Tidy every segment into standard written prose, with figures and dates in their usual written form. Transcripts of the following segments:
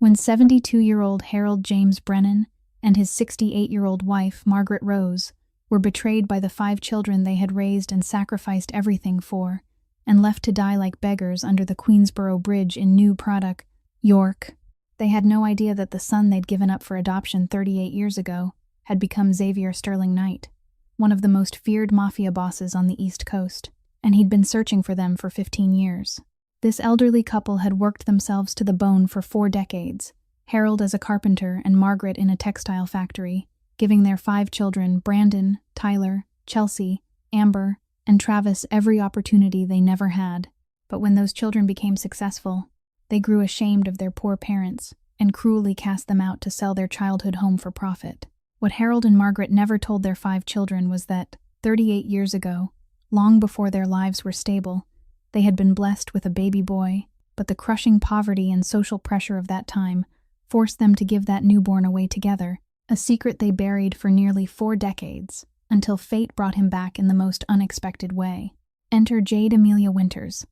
When 72-year-old Harold James Brennan and his 68-year-old wife, Margaret Rose, were betrayed by the 5 children they had raised and sacrificed everything for, and left to die like beggars under the Queensboro Bridge in New Product, York. They had no idea that the son they'd given up for adoption 38 years ago had become Xavier Sterling Knight, one of the most feared Mafia bosses on the East Coast, and he'd been searching for them for 15 years. This elderly couple had worked themselves to the bone for 4 decades, Harold as a carpenter and Margaret in a textile factory, giving their 5 children, Brandon, Tyler, Chelsea, Amber, and Travis, every opportunity they never had. But when those children became successful, they grew ashamed of their poor parents and cruelly cast them out to sell their childhood home for profit. What Harold and Margaret never told their 5 children was that, 38 years ago, long before their lives were stable, they had been blessed with a baby boy, but the crushing poverty and social pressure of that time forced them to give that newborn away together, a secret they buried for nearly 4 decades, until fate brought him back in the most unexpected way. Enter Jade Amelia Winters,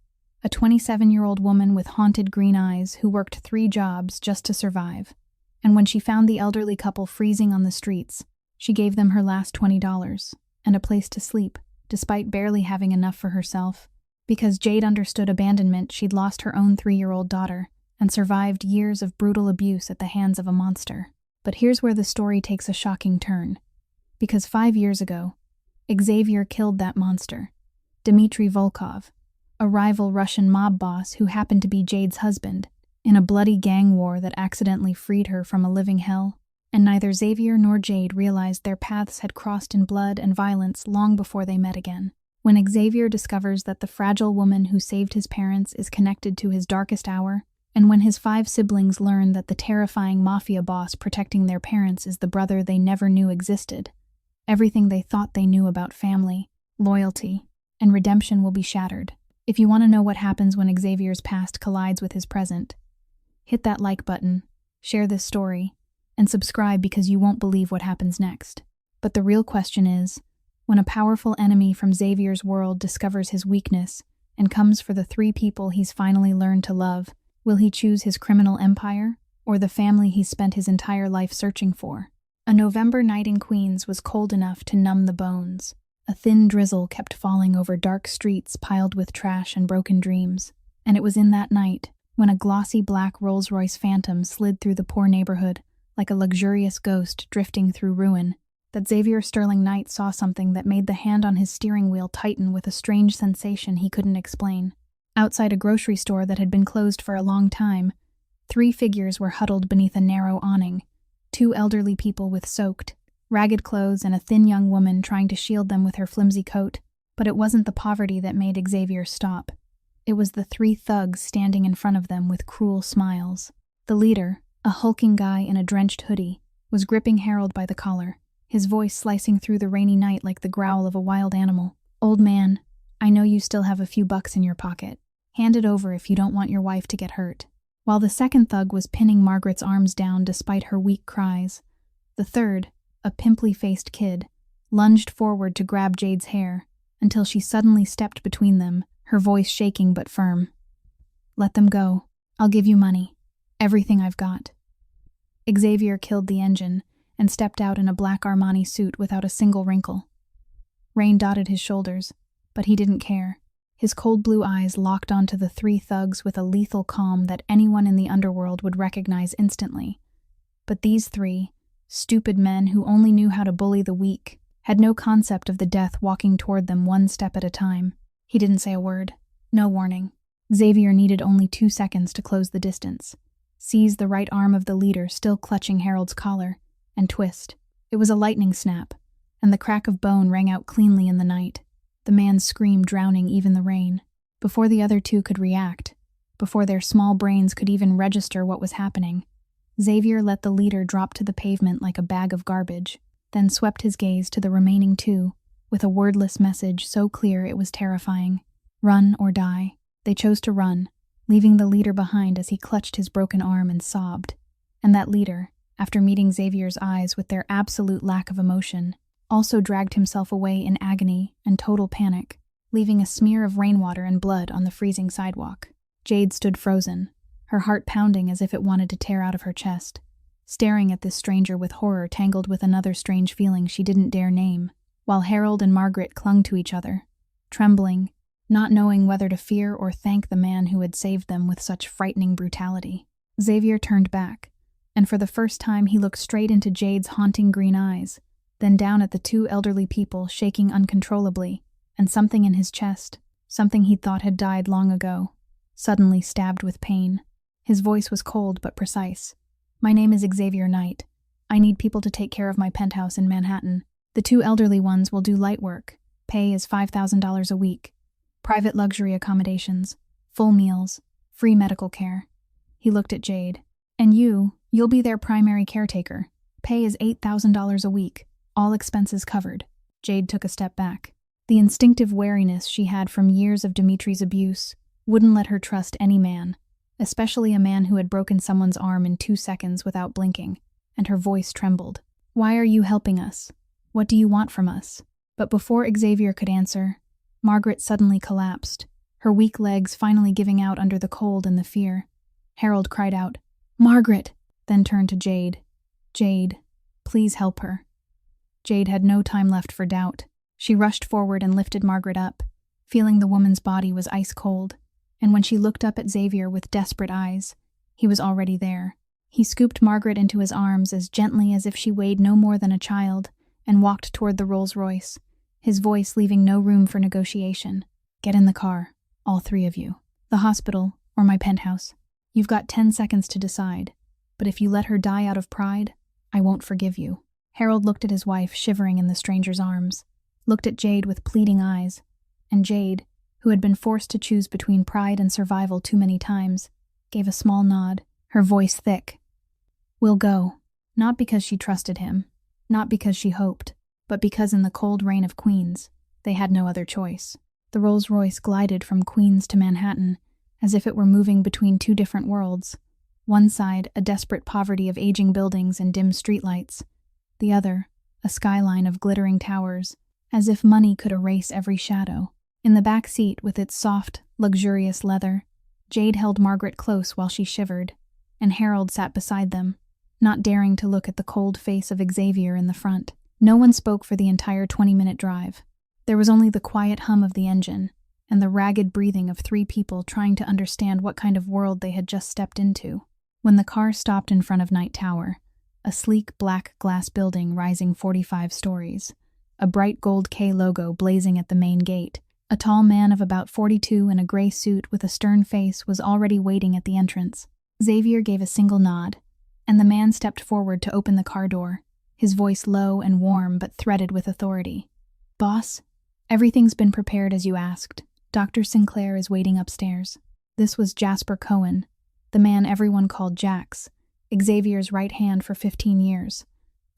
a 27-year-old woman with haunted green eyes who worked 3 jobs just to survive. And when she found the elderly couple freezing on the streets, she gave them her last $20 and a place to sleep, despite barely having enough for herself. Because Jade understood abandonment, she'd lost her own 3-year-old daughter and survived years of brutal abuse at the hands of a monster. But here's where the story takes a shocking turn. Because 5 years ago, Xavier killed that monster, Dmitry Volkov, a rival Russian mob boss who happened to be Jade's husband, in a bloody gang war that accidentally freed her from a living hell. And neither Xavier nor Jade realized their paths had crossed in blood and violence long before they met again. When Xavier discovers that the fragile woman who saved his parents is connected to his darkest hour, and when his 5 siblings learn that the terrifying Mafia boss protecting their parents is the brother they never knew existed, everything they thought they knew about family, loyalty, and redemption will be shattered. If you want to know what happens when Xavier's past collides with his present, hit that like button, share this story, and subscribe because you won't believe what happens next. But the real question is, when a powerful enemy from Xavier's world discovers his weakness and comes for the 3 people he's finally learned to love, will he choose his criminal empire or the family he's spent his entire life searching for? A November night in Queens was cold enough to numb the bones. A thin drizzle kept falling over dark streets piled with trash and broken dreams. And it was in that night, when a glossy black Rolls-Royce Phantom slid through the poor neighborhood like a luxurious ghost drifting through ruin, that Xavier Sterling Knight saw something that made the hand on his steering wheel tighten with a strange sensation he couldn't explain. Outside a grocery store that had been closed for a long time, 3 figures were huddled beneath a narrow awning, 2 elderly people with soaked, ragged clothes and a thin young woman trying to shield them with her flimsy coat. But it wasn't the poverty that made Xavier stop. It was the 3 thugs standing in front of them with cruel smiles. The leader, a hulking guy in a drenched hoodie, was gripping Harold by the collar, his voice slicing through the rainy night like the growl of a wild animal. "Old man, I know you still have a few bucks in your pocket. Hand it over if you don't want your wife to get hurt." While the second thug was pinning Margaret's arms down despite her weak cries, the third, a pimply-faced kid, lunged forward to grab Jade's hair until she suddenly stepped between them, her voice shaking but firm. "Let them go. I'll give you money. Everything I've got." Xavier killed the engine and stepped out in a black Armani suit without a single wrinkle. Rain dotted his shoulders, but he didn't care. His cold blue eyes locked onto the 3 thugs with a lethal calm that anyone in the underworld would recognize instantly. But these 3, stupid men who only knew how to bully the weak, had no concept of the death walking toward them one step at a time. He didn't say a word. No warning. Xavier needed only 2 seconds to close the distance, seize the right arm of the leader still clutching Harold's collar, and twist. It was a lightning snap, and the crack of bone rang out cleanly in the night, the man's scream drowning even the rain. Before the other 2 could react, before their small brains could even register what was happening, Xavier let the leader drop to the pavement like a bag of garbage, then swept his gaze to the remaining 2, with a wordless message so clear it was terrifying. Run or die. They chose to run, leaving the leader behind as he clutched his broken arm and sobbed. And that leader, after meeting Xavier's eyes with their absolute lack of emotion, also dragged himself away in agony and total panic, leaving a smear of rainwater and blood on the freezing sidewalk. Jade stood frozen, her heart pounding as if it wanted to tear out of her chest, staring at this stranger with horror tangled with another strange feeling she didn't dare name, while Harold and Margaret clung to each other, trembling, not knowing whether to fear or thank the man who had saved them with such frightening brutality. Xavier turned back, and for the first time he looked straight into Jade's haunting green eyes, then down at the two elderly people shaking uncontrollably, and something in his chest, something he'd thought had died long ago, suddenly stabbed with pain. His voice was cold but precise. "My name is Xavier Knight. I need people to take care of my penthouse in Manhattan. The two elderly ones will do light work. Pay is $5,000 a week. Private luxury accommodations, full meals, free medical care." He looked at Jade. "And you'll be their primary caretaker. Pay is $8,000 a week, all expenses covered." Jade took a step back. The instinctive wariness she had from years of Dimitri's abuse wouldn't let her trust any man, especially a man who had broken someone's arm in 2 seconds without blinking, and her voice trembled. "Why are you helping us? What do you want from us?" But before Xavier could answer, Margaret suddenly collapsed, her weak legs finally giving out under the cold and the fear. Harold cried out, "Margaret!" then turned to Jade. "Jade, please help her." Jade had no time left for doubt. She rushed forward and lifted Margaret up, feeling the woman's body was ice cold, and when she looked up at Xavier with desperate eyes, he was already there. He scooped Margaret into his arms as gently as if she weighed no more than a child, and walked toward the Rolls-Royce, his voice leaving no room for negotiation. "Get in the car, all 3 of you. The hospital, or my penthouse. You've got 10 seconds to decide, but if you let her die out of pride, I won't forgive you." Harold looked at his wife shivering in the stranger's arms, looked at Jade with pleading eyes, and Jade, who had been forced to choose between pride and survival too many times, gave a small nod, her voice thick. "We'll go." Not because she trusted him, not because she hoped, but because in the cold rain of Queens, they had no other choice. The Rolls-Royce glided from Queens to Manhattan, as if it were moving between 2 different worlds. One side, a desperate poverty of aging buildings and dim streetlights. The other, a skyline of glittering towers, as if money could erase every shadow. In the back seat, with its soft, luxurious leather, Jade held Margaret close while she shivered, and Harold sat beside them, not daring to look at the cold face of Xavier in the front. No one spoke for the entire 20-minute drive. There was only the quiet hum of the engine, and the ragged breathing of 3 people trying to understand what kind of world they had just stepped into. When the car stopped in front of Knight Tower, a sleek black glass building rising 45 stories, a bright gold K logo blazing at the main gate, a tall man of about 42 in a gray suit with a stern face was already waiting at the entrance. Xavier gave a single nod, and the man stepped forward to open the car door, his voice low and warm but threaded with authority. "Boss, everything's been prepared as you asked. Dr. Sinclair is waiting upstairs." This was Jasper Cohen, the man everyone called Jax, Xavier's right hand for 15 years,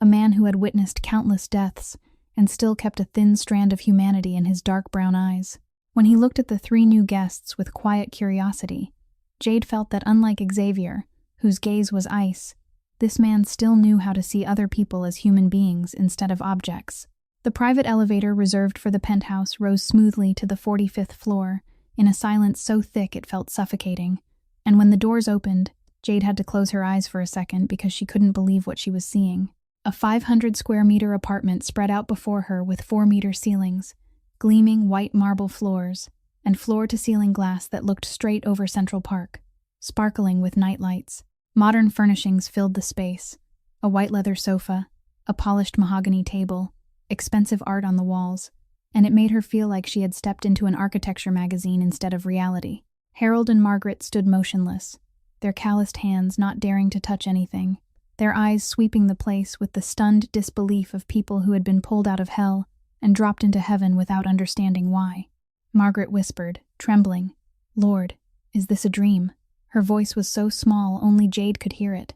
a man who had witnessed countless deaths and still kept a thin strand of humanity in his dark brown eyes. When he looked at the 3 new guests with quiet curiosity, Jade felt that unlike Xavier, whose gaze was ice, this man still knew how to see other people as human beings instead of objects. The private elevator reserved for the penthouse rose smoothly to the 45th floor, in a silence so thick it felt suffocating, and when the doors opened, Jade had to close her eyes for a second because she couldn't believe what she was seeing. A 500-square-meter apartment spread out before her with 4-meter ceilings, gleaming white marble floors, and floor-to-ceiling glass that looked straight over Central Park, sparkling with night lights. Modern furnishings filled the space: a white leather sofa, a polished mahogany table, expensive art on the walls, and it made her feel like she had stepped into an architecture magazine instead of reality. Harold and Margaret stood motionless, their calloused hands not daring to touch anything, their eyes sweeping the place with the stunned disbelief of people who had been pulled out of hell and dropped into heaven without understanding why. Margaret whispered, trembling, "Lord, is this a dream?" Her voice was so small only Jade could hear it.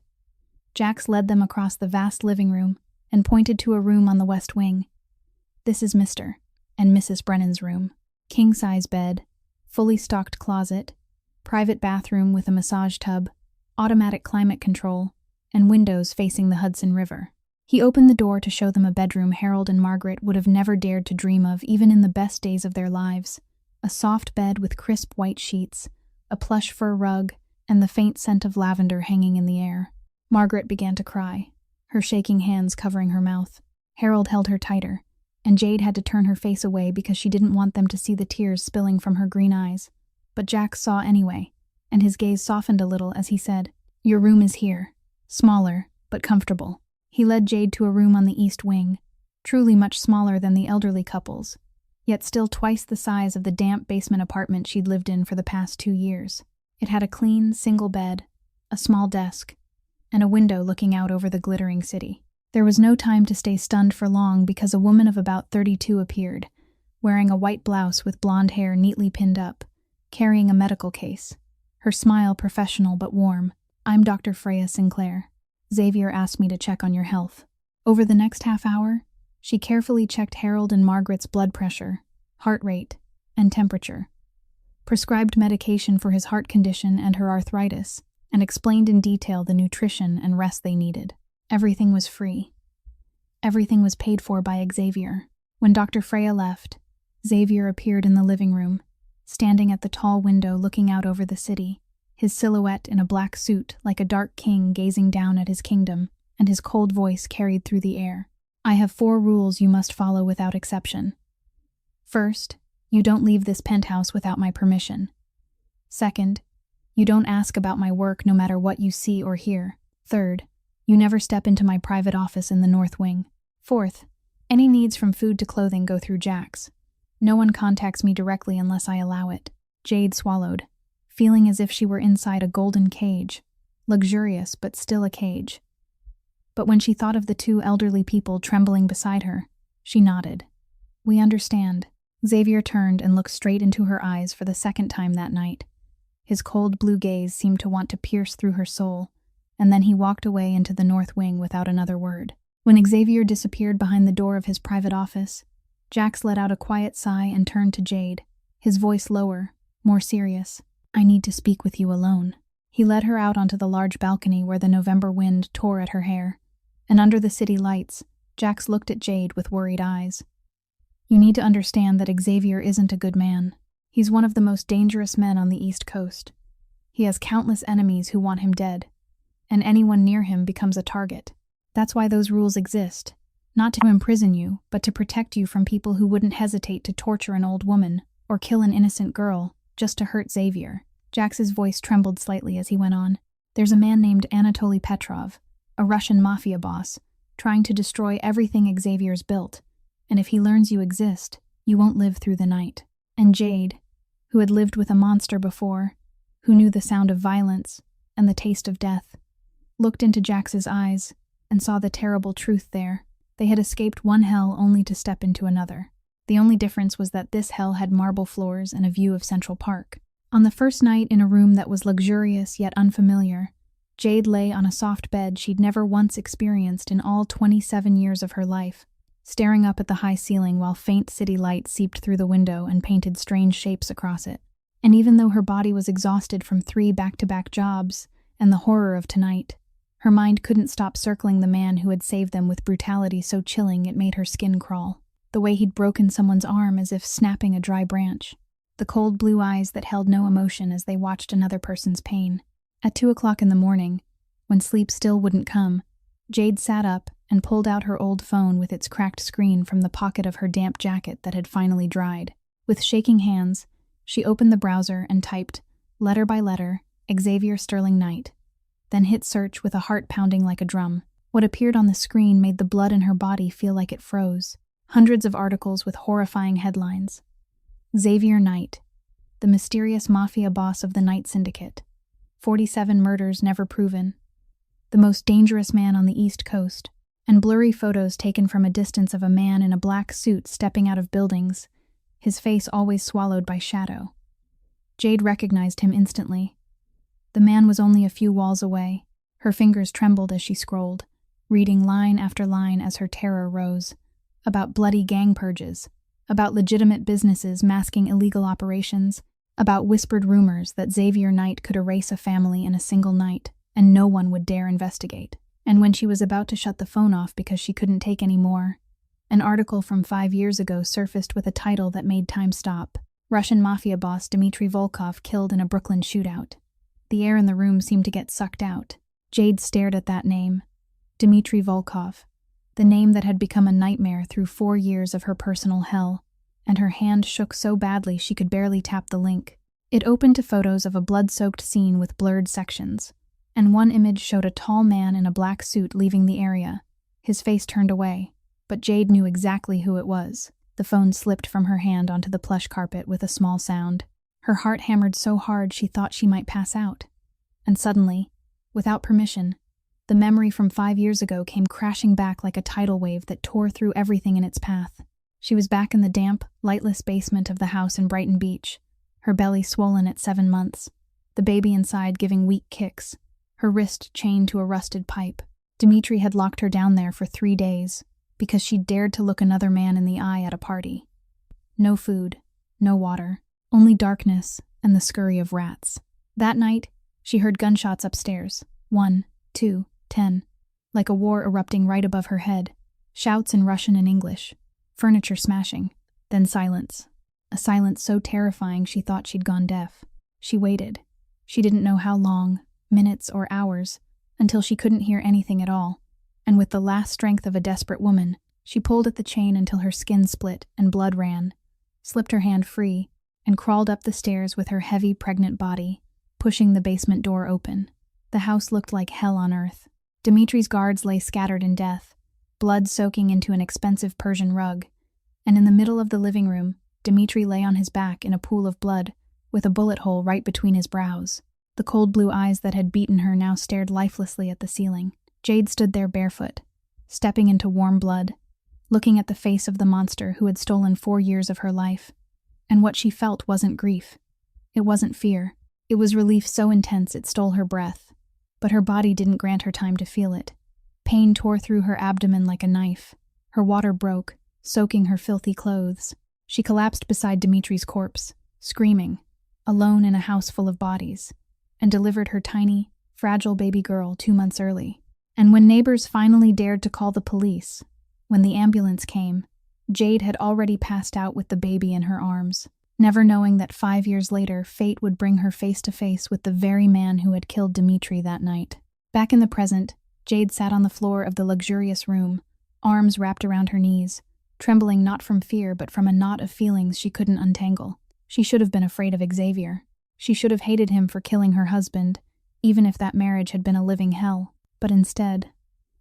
Jax led them across the vast living room and pointed to a room on the west wing. "This is Mr. and Mrs. Brennan's room. King-size bed, fully stocked closet, private bathroom with a massage tub, automatic climate control, and windows facing the Hudson River." He opened the door to show them a bedroom Harold and Margaret would have never dared to dream of even in the best days of their lives. A soft bed with crisp white sheets, a plush fur rug, and the faint scent of lavender hanging in the air. Margaret began to cry, her shaking hands covering her mouth. Harold held her tighter, and Jade had to turn her face away because she didn't want them to see the tears spilling from her green eyes. But Jack saw anyway, and his gaze softened a little as he said, "Your room is here. Smaller, but comfortable." He led Jade to a room on the east wing, truly much smaller than the elderly couple's, yet still twice the size of the damp basement apartment she'd lived in for the past 2 years. It had a clean, single bed, a small desk, and a window looking out over the glittering city. There was no time to stay stunned for long because a woman of about 32 appeared, wearing a white blouse with blonde hair neatly pinned up, carrying a medical case, her smile professional but warm. "I'm Dr. Freya Sinclair. Xavier asked me to check on your health." Over the next half hour, she carefully checked Harold and Margaret's blood pressure, heart rate, and temperature, prescribed medication for his heart condition and her arthritis, and explained in detail the nutrition and rest they needed. Everything was free. Everything was paid for by Xavier. When Dr. Freya left, Xavier appeared in the living room, standing at the tall window looking out over the city, his silhouette in a black suit like a dark king gazing down at his kingdom, and his cold voice carried through the air. "I have 4 rules you must follow without exception. First, you don't leave this penthouse without my permission. Second, you don't ask about my work no matter what you see or hear. Third, you never step into my private office in the North Wing. Fourth, any needs from food to clothing go through Jack's. No one contacts me directly unless I allow it." Jade swallowed, feeling as if she were inside a golden cage, luxurious but still a cage. But when she thought of the 2 elderly people trembling beside her, she nodded. "We understand." Xavier turned and looked straight into her eyes for the second time that night. His cold blue gaze seemed to want to pierce through her soul, and then he walked away into the North Wing without another word. When Xavier disappeared behind the door of his private office, Jax let out a quiet sigh and turned to Jade, his voice lower, more serious. "I need to speak with you alone." He led her out onto the large balcony where the November wind tore at her hair, and under the city lights, Jax looked at Jade with worried eyes. "You need to understand that Xavier isn't a good man. He's one of the most dangerous men on the East Coast. He has countless enemies who want him dead, and anyone near him becomes a target. That's why those rules exist, not to imprison you, but to protect you from people who wouldn't hesitate to torture an old woman or kill an innocent girl just to hurt Xavier." Jax's voice trembled slightly as he went on. "There's a man named Anatoly Petrov, a Russian mafia boss, trying to destroy everything Xavier's built, and if he learns you exist, you won't live through the night." And Jade, who had lived with a monster before, who knew the sound of violence and the taste of death, looked into Jax's eyes and saw the terrible truth there. They had escaped one hell only to step into another. The only difference was that this hell had marble floors and a view of Central Park. On the first night in a room that was luxurious yet unfamiliar, Jade lay on a soft bed she'd never once experienced in all 27 years of her life, staring up at the high ceiling while faint city light seeped through the window and painted strange shapes across it. And even though her body was exhausted from 3 back-to-back jobs and the horror of tonight, her mind couldn't stop circling the man who had saved them with brutality so chilling it made her skin crawl. The way he'd broken someone's arm as if snapping a dry branch. The cold blue eyes that held no emotion as they watched another person's pain. At 2 o'clock in the morning, when sleep still wouldn't come, Jade sat up and pulled out her old phone with its cracked screen from the pocket of her damp jacket that had finally dried. With shaking hands, she opened the browser and typed, letter by letter, Xavier Sterling Knight, then hit search with a heart pounding like a drum. What appeared on the screen made the blood in her body feel like it froze. Hundreds of articles with horrifying headlines. Xavier Knight, the mysterious mafia boss of the Knight Syndicate. 47 murders never proven. The most dangerous man on the East Coast. And blurry photos taken from a distance of a man in a black suit stepping out of buildings, his face always swallowed by shadow. Jade recognized him instantly. The man was only a few walls away. Her fingers trembled as she scrolled, reading line after line as her terror rose. About bloody gang purges, about legitimate businesses masking illegal operations, about whispered rumors that Xavier Knight could erase a family in a single night, and no one would dare investigate. And when she was about to shut the phone off because she couldn't take any more, an article from 5 years ago surfaced with a title that made time stop. Russian mafia boss Dmitry Volkov killed in a Brooklyn shootout. The air in the room seemed to get sucked out. Jade stared at that name. Dmitry Volkov. The name that had become a nightmare through 4 years of her personal hell, and her hand shook so badly she could barely tap the link. It opened to photos of a blood-soaked scene with blurred sections, and one image showed a tall man in a black suit leaving the area, his face turned away, but Jade knew exactly who it was. The phone slipped from her hand onto the plush carpet with a small sound. Her heart hammered so hard she thought she might pass out. And suddenly, without permission, the memory from 5 years ago came crashing back like a tidal wave that tore through everything in its path. She was back in the damp, lightless basement of the house in Brighton Beach, her belly swollen at 7 months, the baby inside giving weak kicks, her wrist chained to a rusted pipe. Dmitry had locked her down there for 3 days because she dared to look another man in the eye at a party. No food, no water, only darkness and the scurry of rats. That night, she heard gunshots upstairs. 1, 2, 10. Like a war erupting right above her head. Shouts in Russian and English. Furniture smashing. Then silence. A silence so terrifying she thought she'd gone deaf. She waited. She didn't know how long, minutes or hours, until she couldn't hear anything at all. And with the last strength of a desperate woman, she pulled at the chain until her skin split and blood ran, slipped her hand free, and crawled up the stairs with her heavy, pregnant body, pushing the basement door open. The house looked like hell on earth. Dmitry's guards lay scattered in death, blood soaking into an expensive Persian rug, and in the middle of the living room, Dmitry lay on his back in a pool of blood, with a bullet hole right between his brows. The cold blue eyes that had beaten her now stared lifelessly at the ceiling. Jade stood there barefoot, stepping into warm blood, looking at the face of the monster who had stolen 4 years of her life. And what she felt wasn't grief. It wasn't fear. It was relief so intense it stole her breath. But her body didn't grant her time to feel it. Pain tore through her abdomen like a knife. Her water broke, soaking her filthy clothes. She collapsed beside Dmitry's corpse, screaming, alone in a house full of bodies, and delivered her tiny, fragile baby girl 2 months early. And when neighbors finally dared to call the police, when the ambulance came, Jade had already passed out with the baby in her arms, never knowing that 5 years later fate would bring her face to face with the very man who had killed Dmitry that night. Back in the present, Jade sat on the floor of the luxurious room, arms wrapped around her knees, trembling not from fear but from a knot of feelings she couldn't untangle. She should have been afraid of Xavier. She should have hated him for killing her husband, even if that marriage had been a living hell. But instead,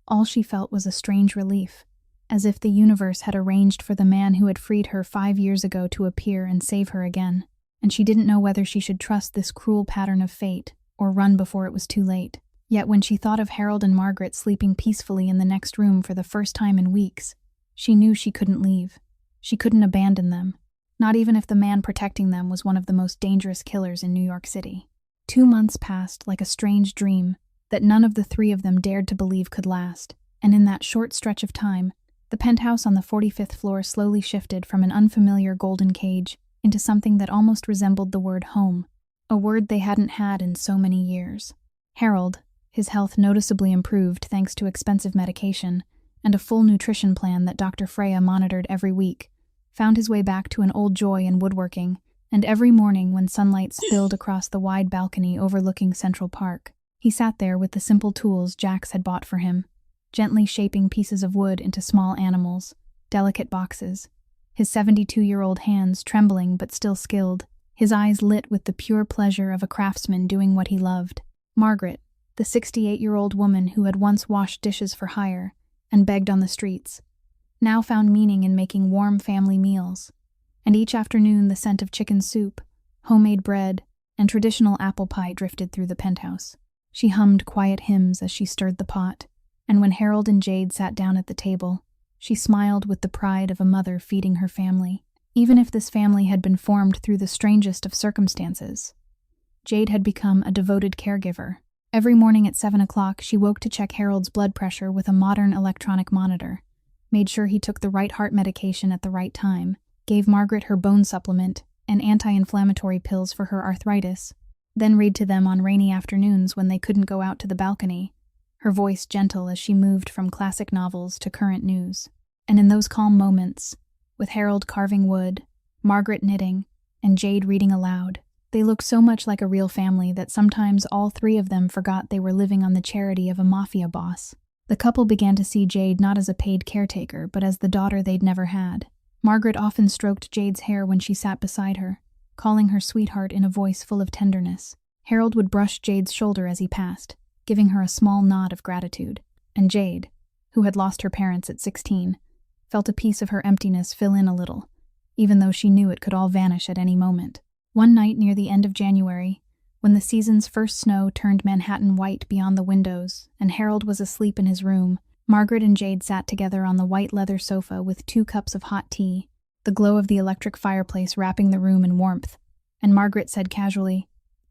all she felt was a strange relief, as if the universe had arranged for the man who had freed her 5 years ago to appear and save her again, and she didn't know whether she should trust this cruel pattern of fate or run before it was too late. Yet when she thought of Harold and Margaret sleeping peacefully in the next room for the first time in weeks, she knew she couldn't leave. She couldn't abandon them, not even if the man protecting them was one of the most dangerous killers in New York City. 2 months passed like a strange dream that none of the 3 of them dared to believe could last, and in that short stretch of time, the penthouse on the 45th floor slowly shifted from an unfamiliar golden cage into something that almost resembled the word home, a word they hadn't had in so many years. Harold, his health noticeably improved thanks to expensive medication and a full nutrition plan that Dr. Freya monitored every week, found his way back to an old joy in woodworking, and every morning when sunlight spilled across the wide balcony overlooking Central Park, he sat there with the simple tools Jax had bought for him, gently shaping pieces of wood into small animals, delicate boxes, his 72-year-old hands trembling but still skilled, his eyes lit with the pure pleasure of a craftsman doing what he loved. Margaret, the 68-year-old woman who had once washed dishes for hire and begged on the streets, now found meaning in making warm family meals, and each afternoon the scent of chicken soup, homemade bread, and traditional apple pie drifted through the penthouse. She hummed quiet hymns as she stirred the pot, and when Harold and Jade sat down at the table, she smiled with the pride of a mother feeding her family. Even if this family had been formed through the strangest of circumstances, Jade had become a devoted caregiver. Every morning at 7 o'clock, she woke to check Harold's blood pressure with a modern electronic monitor, made sure he took the right heart medication at the right time, gave Margaret her bone supplement and anti-inflammatory pills for her arthritis, then read to them on rainy afternoons when they couldn't go out to the balcony, her voice gentle as she moved from classic novels to current news. And in those calm moments, with Harold carving wood, Margaret knitting, and Jade reading aloud, They looked so much like a real family that sometimes all three of them forgot they were living on the charity of a mafia boss. The couple began to see Jade not as a paid caretaker, but as the daughter they'd never had. Margaret often stroked Jade's hair when she sat beside her, calling her sweetheart in a voice full of tenderness. Harold would brush Jade's shoulder as he passed, giving her a small nod of gratitude. And Jade, who had lost her parents at 16, felt a piece of her emptiness fill in a little, even though she knew it could all vanish at any moment. One night near the end of January, when the season's first snow turned Manhattan white beyond the windows and Harold was asleep in his room, Margaret and Jade sat together on the white leather sofa with 2 cups of hot tea, the glow of the electric fireplace wrapping the room in warmth. And Margaret said casually,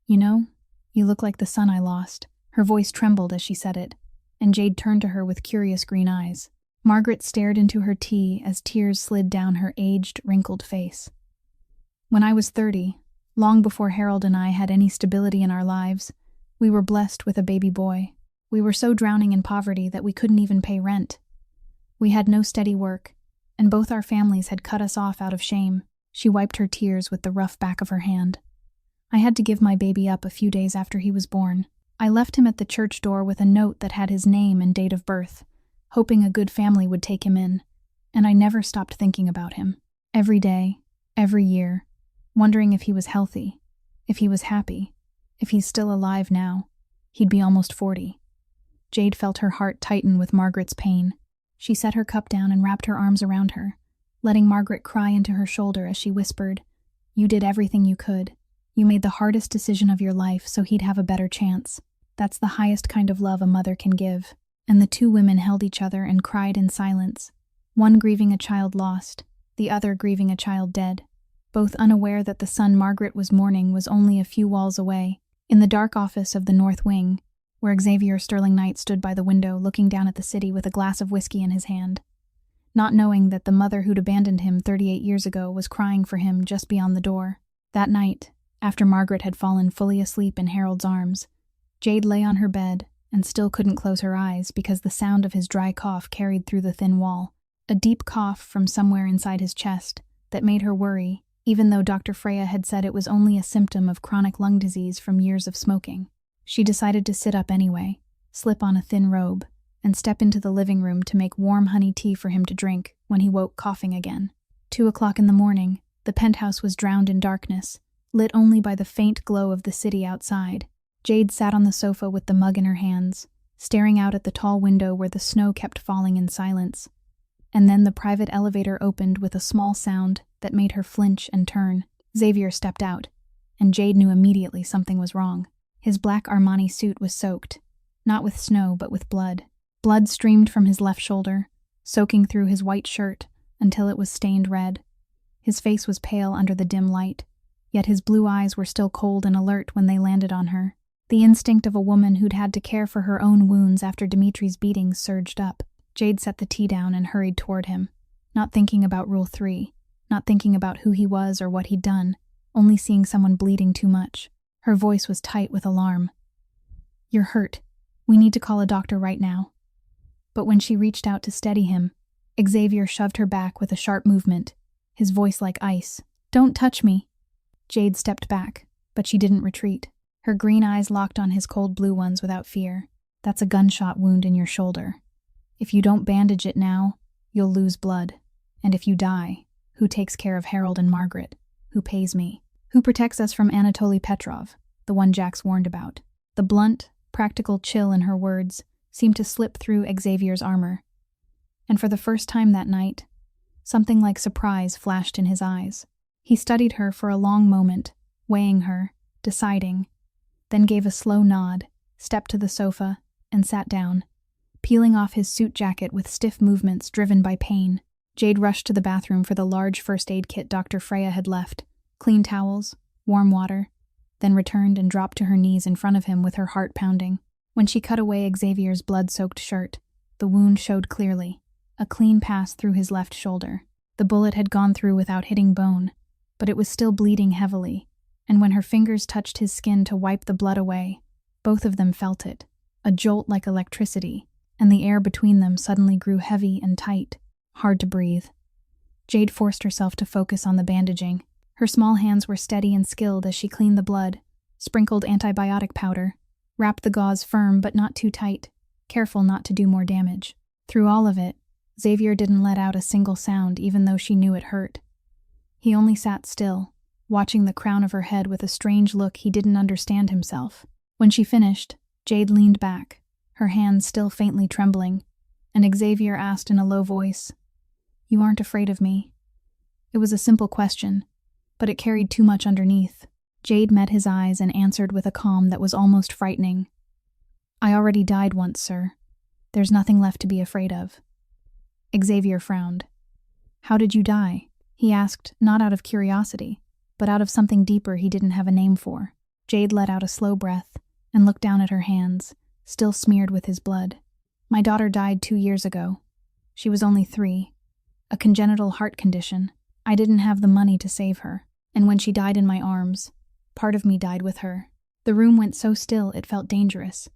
"You know, you look like the son I lost." Her voice trembled as she said it, and Jade turned to her with curious green eyes. Margaret stared into her tea as tears slid down her aged, wrinkled face. "When I was 30, long before Harold and I had any stability in our lives, we were blessed with a baby boy. We were so drowning in poverty that we couldn't even pay rent. We had no steady work, and both our families had cut us off out of shame." She wiped her tears with the rough back of her hand. "I had to give my baby up a few days after he was born. I left him at the church door with a note that had his name and date of birth, hoping a good family would take him in, and I never stopped thinking about him. Every day, every year, wondering if he was healthy, if he was happy, if he's still alive now. He'd be almost 40. Jade felt her heart tighten with Margaret's pain. She set her cup down and wrapped her arms around her, letting Margaret cry into her shoulder as she whispered, "You did everything you could. You made the hardest decision of your life so he'd have a better chance. That's the highest kind of love a mother can give." And the 2 women held each other and cried in silence, one grieving a child lost, the other grieving a child dead, both unaware that the son Margaret was mourning was only a few walls away, in the dark office of the North Wing, where Xavier Sterling Knight stood by the window looking down at the city with a glass of whiskey in his hand, not knowing that the mother who'd abandoned him 38 years ago was crying for him just beyond the door. That night, after Margaret had fallen fully asleep in Harold's arms, Jade lay on her bed and still couldn't close her eyes because the sound of his dry cough carried through the thin wall, a deep cough from somewhere inside his chest that made her worry, even though Dr. Freya had said it was only a symptom of chronic lung disease from years of smoking. She decided to sit up anyway, slip on a thin robe, and step into the living room to make warm honey tea for him to drink when he woke coughing again. 2 o'clock in the morning, the penthouse was drowned in darkness, lit only by the faint glow of the city outside. Jade sat on the sofa with the mug in her hands, staring out at the tall window where the snow kept falling in silence. And then the private elevator opened with a small sound that made her flinch and turn. Xavier stepped out, and Jade knew immediately something was wrong. His black Armani suit was soaked, not with snow but with blood. Blood streamed from his left shoulder, soaking through his white shirt until it was stained red. His face was pale under the dim light, yet his blue eyes were still cold and alert when they landed on her. The instinct of a woman who'd had to care for her own wounds after Dimitri's beatings surged up. Jade set the tea down and hurried toward him, not thinking about Rule 3, not thinking about who he was or what he'd done, only seeing someone bleeding too much. Her voice was tight with alarm. "You're hurt. We need to call a doctor right now." But when she reached out to steady him, Xavier shoved her back with a sharp movement, his voice like ice. "Don't touch me." Jade stepped back, but she didn't retreat. Her green eyes locked on his cold blue ones without fear. "That's a gunshot wound in your shoulder. If you don't bandage it now, you'll lose blood. And if you die, who takes care of Harold and Margaret? Who pays me? Who protects us from Anatoly Petrov, the one Jax warned about?" The blunt, practical chill in her words seemed to slip through Xavier's armor. And for the first time that night, something like surprise flashed in his eyes. He studied her for a long moment, weighing her, deciding, then gave a slow nod, stepped to the sofa, and sat down, peeling off his suit jacket with stiff movements driven by pain. Jade rushed to the bathroom for the large first aid kit Dr. Freya had left, clean towels, warm water, then returned and dropped to her knees in front of him with her heart pounding. When she cut away Xavier's blood-soaked shirt, the wound showed clearly, a clean pass through his left shoulder. The bullet had gone through without hitting bone, but it was still bleeding heavily, and when her fingers touched his skin to wipe the blood away, both of them felt it, a jolt like electricity, and the air between them suddenly grew heavy and tight, hard to breathe. Jade forced herself to focus on the bandaging. Her small hands were steady and skilled as she cleaned the blood, sprinkled antibiotic powder, wrapped the gauze firm but not too tight, careful not to do more damage. Through all of it, Xavier didn't let out a single sound even though she knew it hurt. He only sat still, watching the crown of her head with a strange look he didn't understand himself. When she finished, Jade leaned back, her hands still faintly trembling, and Xavier asked in a low voice, "You aren't afraid of me?" It was a simple question, but it carried too much underneath. Jade met his eyes and answered with a calm that was almost frightening. "I already died once, sir. There's nothing left to be afraid of." Xavier frowned. "How did you die?" he asked, not out of curiosity, but out of something deeper he didn't have a name for. Jade let out a slow breath and looked down at her hands, still smeared with his blood. "My daughter died 2 years ago. She was only 3. A congenital heart condition. I didn't have the money to save her, and when she died in my arms, part of me died with her." The room went so still it felt dangerous.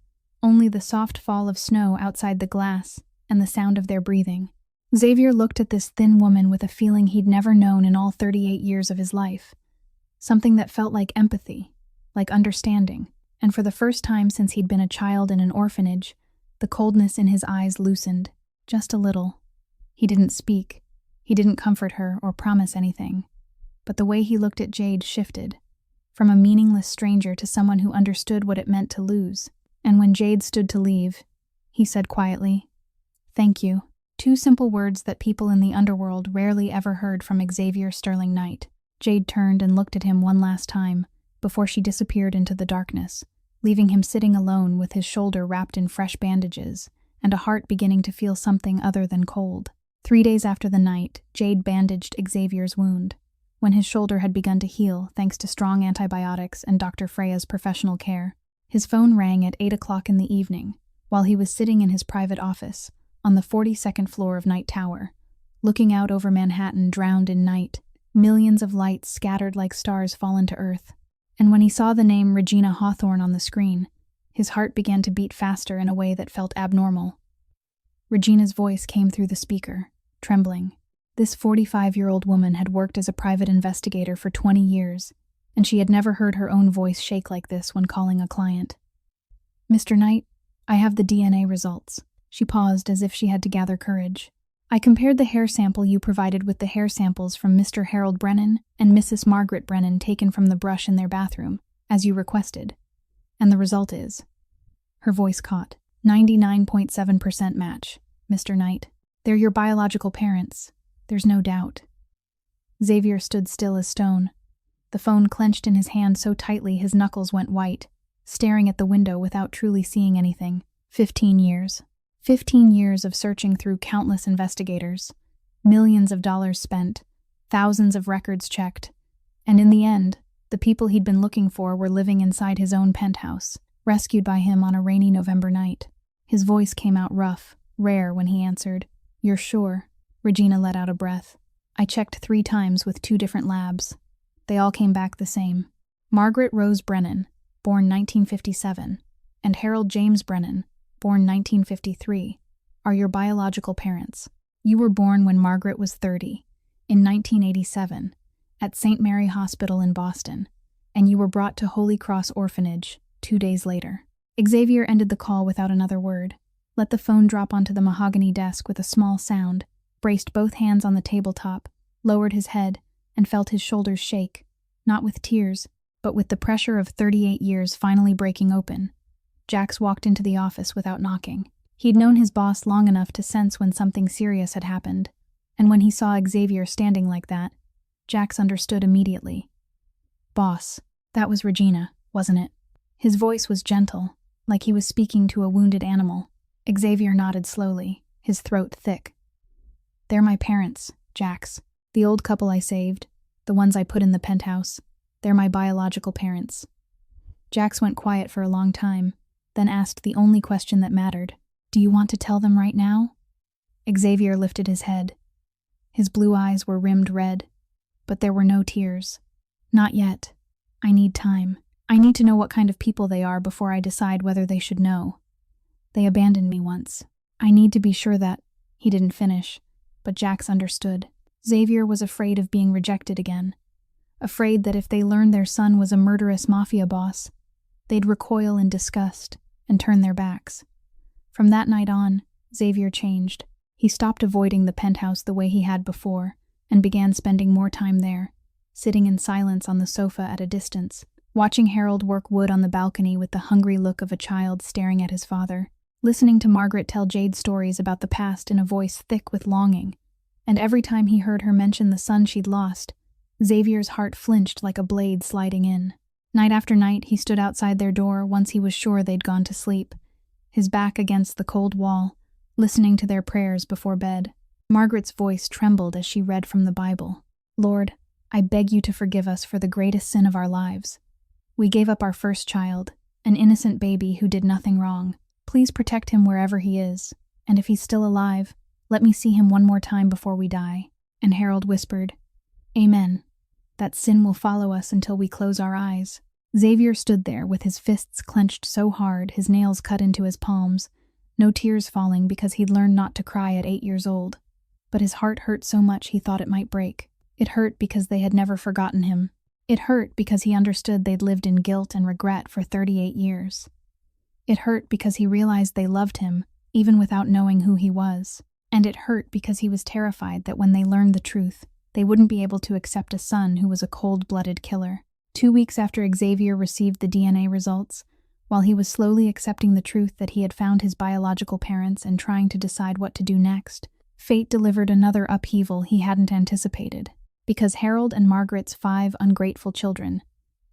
Only the soft fall of snow outside the glass and the sound of their breathing. Xavier looked at this thin woman with a feeling he'd never known in all 38 years of his life. Something that felt like empathy, like understanding, and for the first time since he'd been a child in an orphanage, the coldness in his eyes loosened, just a little. He didn't speak. He didn't comfort her or promise anything. But the way he looked at Jade shifted, from a meaningless stranger to someone who understood what it meant to lose. And when Jade stood to leave, he said quietly, "Thank you." 2 simple words that people in the underworld rarely ever heard from Xavier Sterling Knight. Jade turned and looked at him one last time before she disappeared into the darkness, leaving him sitting alone with his shoulder wrapped in fresh bandages and a heart beginning to feel something other than cold. 3 days after the night, Jade bandaged Xavier's wound. When his shoulder had begun to heal thanks to strong antibiotics and Dr. Freya's professional care, his phone rang at 8 o'clock in the evening while he was sitting in his private office on the 42nd floor of Night Tower, looking out over Manhattan drowned in night, millions of lights scattered like stars fallen to earth. And when he saw the name Regina Hawthorne on the screen, his heart began to beat faster in a way that felt abnormal. Regina's voice came through the speaker, trembling. This 45-year-old woman had worked as a private investigator for 20 years, and she had never heard her own voice shake like this when calling a client. "Mr. Knight, I have the DNA results." She paused as if she had to gather courage. "I compared the hair sample you provided with the hair samples from Mr. Harold Brennan and Mrs. Margaret Brennan taken from the brush in their bathroom, as you requested. And the result is..." Her voice caught. 99.7% match, Mr. Knight. They're your biological parents. There's no doubt." Xavier stood still as stone. The phone clenched in his hand so tightly his knuckles went white, staring at the window without truly seeing anything. 15 years. 15 years of searching through countless investigators, millions of dollars spent, thousands of records checked, and in the end, the people he'd been looking for were living inside his own penthouse, rescued by him on a rainy November night. His voice came out rough, rare when he answered. "You're sure?" Regina let out a breath. "I checked 3 times with 2 different labs. They all came back the same. Margaret Rose Brennan, born 1957, and Harold James Brennan, born 1953, are your biological parents. You were born when Margaret was 30, in 1987, at St. Mary Hospital in Boston, and you were brought to Holy Cross Orphanage 2 days later." Xavier ended the call without another word, let the phone drop onto the mahogany desk with a small sound, braced both hands on the tabletop, lowered his head, and felt his shoulders shake, not with tears, but with the pressure of 38 years finally breaking open. Jax walked into the office without knocking. He'd known his boss long enough to sense when something serious had happened, and when he saw Xavier standing like that, Jax understood immediately. "Boss, that was Regina, wasn't it?" His voice was gentle, like he was speaking to a wounded animal. Xavier nodded slowly, his throat thick. "They're my parents, Jax. The old couple I saved, the ones I put in the penthouse. They're my biological parents." Jax went quiet for a long time, then asked the only question that mattered. "Do you want to tell them right now?" Xavier lifted his head. His blue eyes were rimmed red, but there were no tears. "Not yet. I need time. I need to know what kind of people they are before I decide whether they should know. They abandoned me once. I need to be sure that..." He didn't finish, but Jax understood. Xavier was afraid of being rejected again. afraid that if they learned their son was a murderous mafia boss, they'd recoil in disgust and turn their backs. From that night on, Xavier changed. He stopped avoiding the penthouse the way he had before and began spending more time there, sitting in silence on the sofa at a distance, watching Harold work wood on the balcony with the hungry look of a child staring at his father, listening to Margaret tell Jade stories about the past in a voice thick with longing. And every time he heard her mention the son she'd lost, Xavier's heart flinched like a blade sliding in. Night after night, he stood outside their door once he was sure they'd gone to sleep, his back against the cold wall, listening to their prayers before bed. Margaret's voice trembled as she read from the Bible. "Lord, I beg you to forgive us for the greatest sin of our lives. We gave up our first child, an innocent baby who did nothing wrong. Please protect him wherever he is, and if he's still alive, let me see him one more time before we die." And Harold whispered, "Amen. That sin will follow us until we close our eyes." Xavier stood there with his fists clenched so hard his nails cut into his palms, no tears falling because he'd learned not to cry at 8 years old. But his heart hurt so much he thought it might break. It hurt because they had never forgotten him. It hurt because he understood they'd lived in guilt and regret for 38 years. It hurt because he realized they loved him, even without knowing who he was. And it hurt because he was terrified that when they learned the truth, they wouldn't be able to accept a son who was a cold-blooded killer. 2 weeks after Xavier received the DNA results, while he was slowly accepting the truth that he had found his biological parents and trying to decide what to do next, fate delivered another upheaval he hadn't anticipated. Because Harold and Margaret's 5 ungrateful children,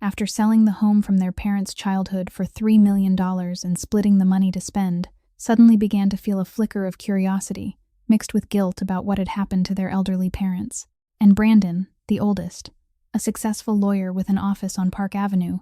after selling the home from their parents' childhood for $3 million and splitting the money to spend, suddenly began to feel a flicker of curiosity, mixed with guilt about what had happened to their elderly parents. And Brandon, the oldest, a successful lawyer with an office on Park Avenue,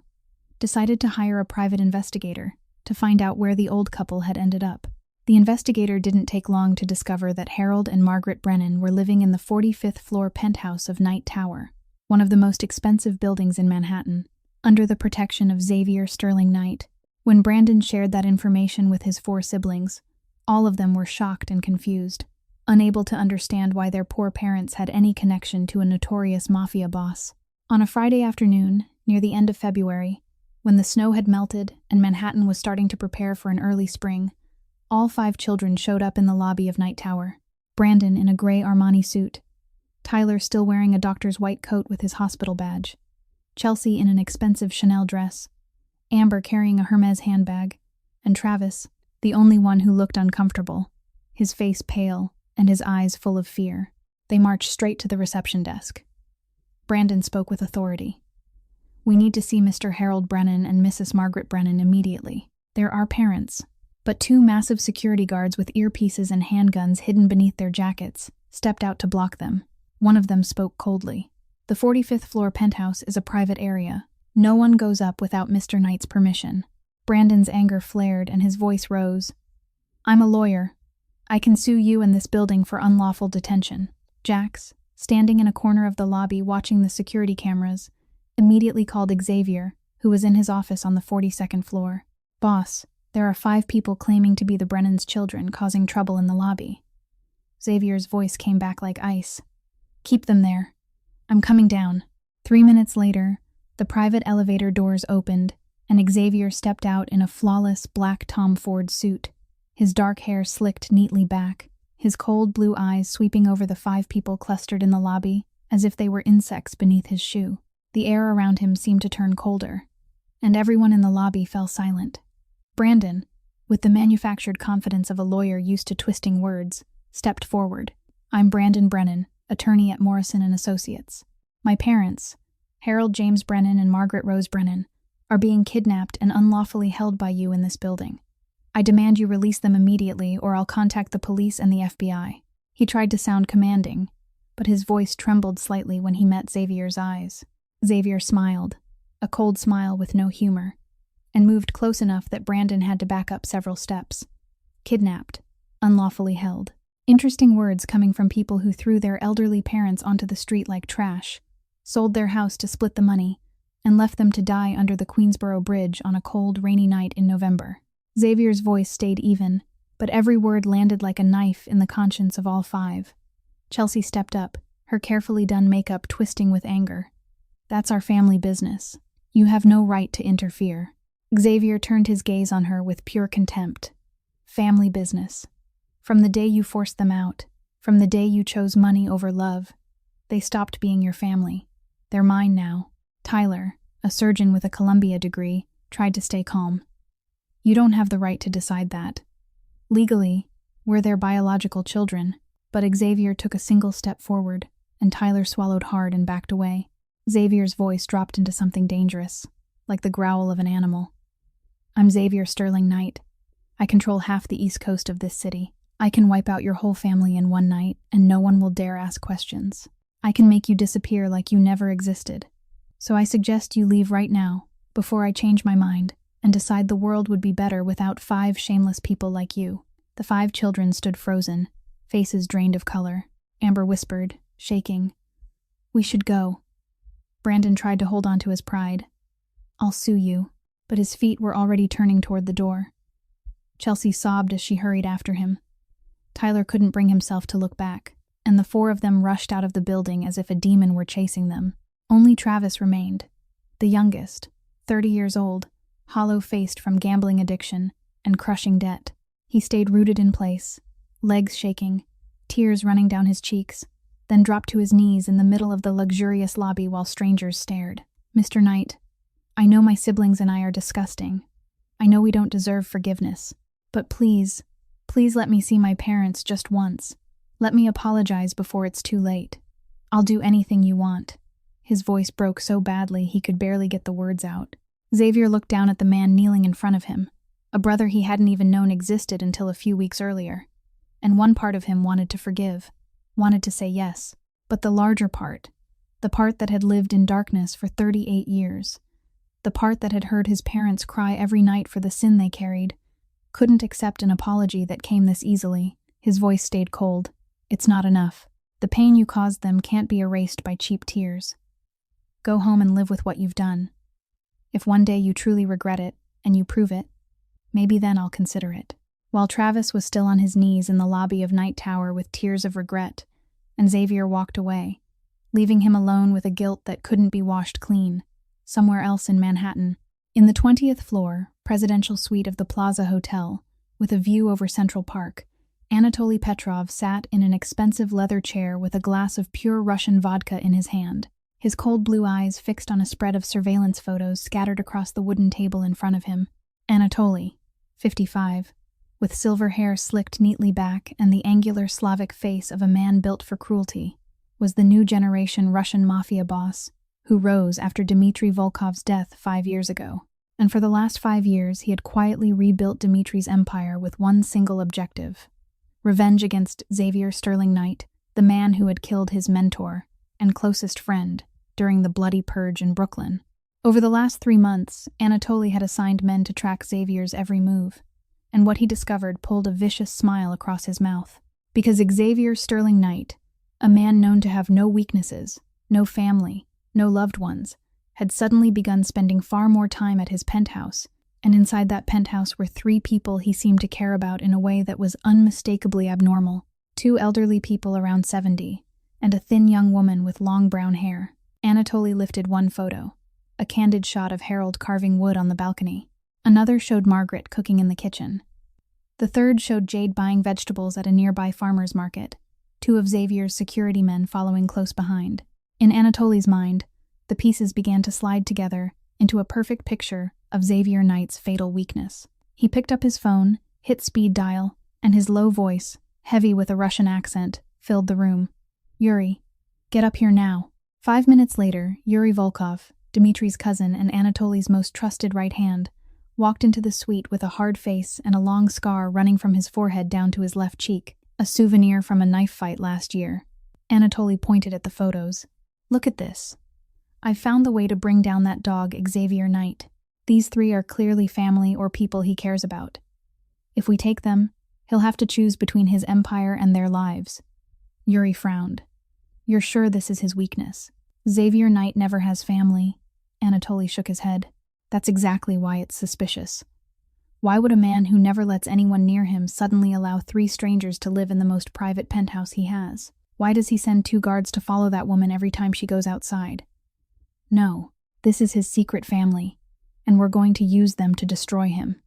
decided to hire a private investigator to find out where the old couple had ended up. The investigator didn't take long to discover that Harold and Margaret Brennan were living in the 45th floor penthouse of Knight Tower, one of the most expensive buildings in Manhattan, under the protection of Xavier Sterling Knight. When Brandon shared that information with his 4 siblings, all of them were shocked and confused, unable to understand why their poor parents had any connection to a notorious mafia boss. On a Friday afternoon, near the end of February, when the snow had melted and Manhattan was starting to prepare for an early spring, all 5 children showed up in the lobby of Knight Tower. Brandon in a gray Armani suit, Tyler still wearing a doctor's white coat with his hospital badge, Chelsea in an expensive Chanel dress, Amber carrying a Hermes handbag, and Travis, the only one who looked uncomfortable, his face pale and his eyes full of fear. They marched straight to the reception desk. Brandon spoke with authority. "We need to see Mr. Harold Brennan and Mrs. Margaret Brennan immediately. They're our parents." But 2 massive security guards with earpieces and handguns hidden beneath their jackets stepped out to block them. One of them spoke coldly. "The 45th floor penthouse is a private area. No one goes up without Mr. Knight's permission." Brandon's anger flared and his voice rose. "I'm a lawyer. I can sue you and this building for unlawful detention." Jax, standing in a corner of the lobby watching the security cameras, immediately called Xavier, who was in his office on the 42nd floor. "Boss, there are 5 people claiming to be the Brennans' children causing trouble in the lobby." Xavier's voice came back like ice. "Keep them there. I'm coming down." 3 minutes later, the private elevator doors opened, and Xavier stepped out in a flawless black Tom Ford suit, his dark hair slicked neatly back, his cold blue eyes sweeping over the 5 people clustered in the lobby as if they were insects beneath his shoe. The air around him seemed to turn colder, and everyone in the lobby fell silent. Brandon, with the manufactured confidence of a lawyer used to twisting words, stepped forward. "I'm Brandon Brennan, attorney at Morrison & Associates. My parents, Harold James Brennan and Margaret Rose Brennan, are being kidnapped and unlawfully held by you in this building. I demand you release them immediately or I'll contact the police and the FBI." He tried to sound commanding, but his voice trembled slightly when he met Xavier's eyes. Xavier smiled, a cold smile with no humor, and moved close enough that Brandon had to back up several steps. Kidnapped, unlawfully held. Interesting words coming from people who threw their elderly parents onto the street like trash, sold their house to split the money, and left them to die under the Queensboro Bridge on a cold, rainy night in November. Xavier's voice stayed even, but every word landed like a knife in the conscience of all 5. Chelsea stepped up, her carefully done makeup twisting with anger. That's our family business. You have no right to interfere." Xavier turned his gaze on her with pure contempt. "Family business. From the day you forced them out, from the day you chose money over love, they stopped being your family. They're mine now." Tyler, a surgeon with a Columbia degree, tried to stay calm. "You don't have the right to decide that. Legally, we're their biological children." But Xavier took a single step forward, and Tyler swallowed hard and backed away. Xavier's voice dropped into something dangerous, like the growl of an animal. "I'm Xavier Sterling Knight. I control half the east coast of this city. I can wipe out your whole family in one night, and no one will dare ask questions. I can make you disappear like you never existed. So I suggest you leave right now, before I change my mind, and decide the world would be better without 5 shameless people like you." The 5 children stood frozen, faces drained of color. Amber whispered, shaking, "We should go." Brandon tried to hold on to his pride. "I'll sue you," but his feet were already turning toward the door. Chelsea sobbed as she hurried after him. Tyler couldn't bring himself to look back, and the 4 of them rushed out of the building as if a demon were chasing them. Only Travis remained, the youngest, 30 years old, hollow-faced from gambling addiction and crushing debt. He stayed rooted in place, legs shaking, tears running down his cheeks, then dropped to his knees in the middle of the luxurious lobby while strangers stared. "Mr. Knight, I know my siblings and I are disgusting. I know we don't deserve forgiveness. But please, please let me see my parents just once. Let me apologize before it's too late. I'll do anything you want." His voice broke so badly he could barely get the words out. Xavier looked down at the man kneeling in front of him, a brother he hadn't even known existed until a few weeks earlier. And one part of him wanted to forgive, wanted to say yes. But the larger part, the part that had lived in darkness for 38 years, the part that had heard his parents cry every night for the sin they carried, couldn't accept an apology that came this easily. His voice stayed cold. "It's not enough. The pain you caused them can't be erased by cheap tears. Go home and live with what you've done. If one day you truly regret it, and you prove it, maybe then I'll consider it." While Travis was still on his knees in the lobby of Night Tower with tears of regret, and Xavier walked away, leaving him alone with a guilt that couldn't be washed clean, somewhere else in Manhattan. In the 20th floor, presidential suite of the Plaza Hotel, with a view over Central Park, Anatoly Petrov sat in an expensive leather chair with a glass of pure Russian vodka in his hand, his cold blue eyes fixed on a spread of surveillance photos scattered across the wooden table in front of him. Anatoly, 55, with silver hair slicked neatly back and the angular Slavic face of a man built for cruelty, was the new generation Russian Mafia boss who rose after Dmitry Volkov's death 5 years ago. And for the last 5 years he had quietly rebuilt Dmitry's empire with one single objective: revenge against Xavier Sterling Knight, the man who had killed his mentor and closest friend during the bloody purge in Brooklyn. Over the last 3 months, Anatoly had assigned men to track Xavier's every move, and what he discovered pulled a vicious smile across his mouth. Because Xavier Sterling Knight, a man known to have no weaknesses, no family, no loved ones, had suddenly begun spending far more time at his penthouse, and inside that penthouse were 3 people he seemed to care about in a way that was unmistakably abnormal: 2 elderly people around 70, and a thin young woman with long brown hair. Anatoly lifted one photo, a candid shot of Harold carving wood on the balcony. Another showed Margaret cooking in the kitchen. The third showed Jade buying vegetables at a nearby farmer's market, 2 of Xavier's security men following close behind. In Anatoly's mind, the pieces began to slide together into a perfect picture of Xavier Knight's fatal weakness. He picked up his phone, hit speed dial, and his low voice, heavy with a Russian accent, filled the room. "Yuri, get up here now." 5 minutes later, Yuri Volkov, Dmitry's cousin and Anatoly's most trusted right hand, walked into the suite with a hard face and a long scar running from his forehead down to his left cheek, a souvenir from a knife fight last year. Anatoly pointed at the photos. "Look at this. I've found the way to bring down that dog Xavier Knight. These 3 are clearly family or people he cares about. If we take them, he'll have to choose between his empire and their lives." Yuri frowned. "You're sure this is his weakness?" "Xavier Knight never has family." Anatoly shook his head. "That's exactly why it's suspicious. Why would a man who never lets anyone near him suddenly allow 3 strangers to live in the most private penthouse he has? Why does he send 2 guards to follow that woman every time she goes outside? No, this is his secret family, and we're going to use them to destroy him.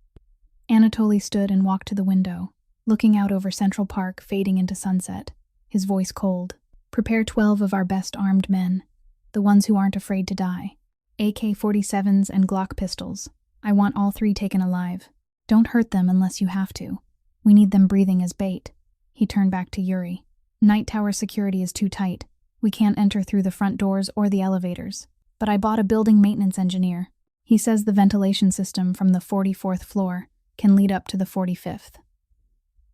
Anatoly stood and walked to the window, looking out over Central Park fading into sunset, his voice cold. Prepare 12 of our best armed men, the ones who aren't afraid to die. AK-47s and Glock pistols. I want all 3 taken alive. Don't hurt them unless you have to. We need them breathing as bait. He turned back to Yuri. Night tower security is too tight. We can't enter through the front doors or the elevators. But I bought a building maintenance engineer. He says the ventilation system from the 44th floor can lead up to the 45th.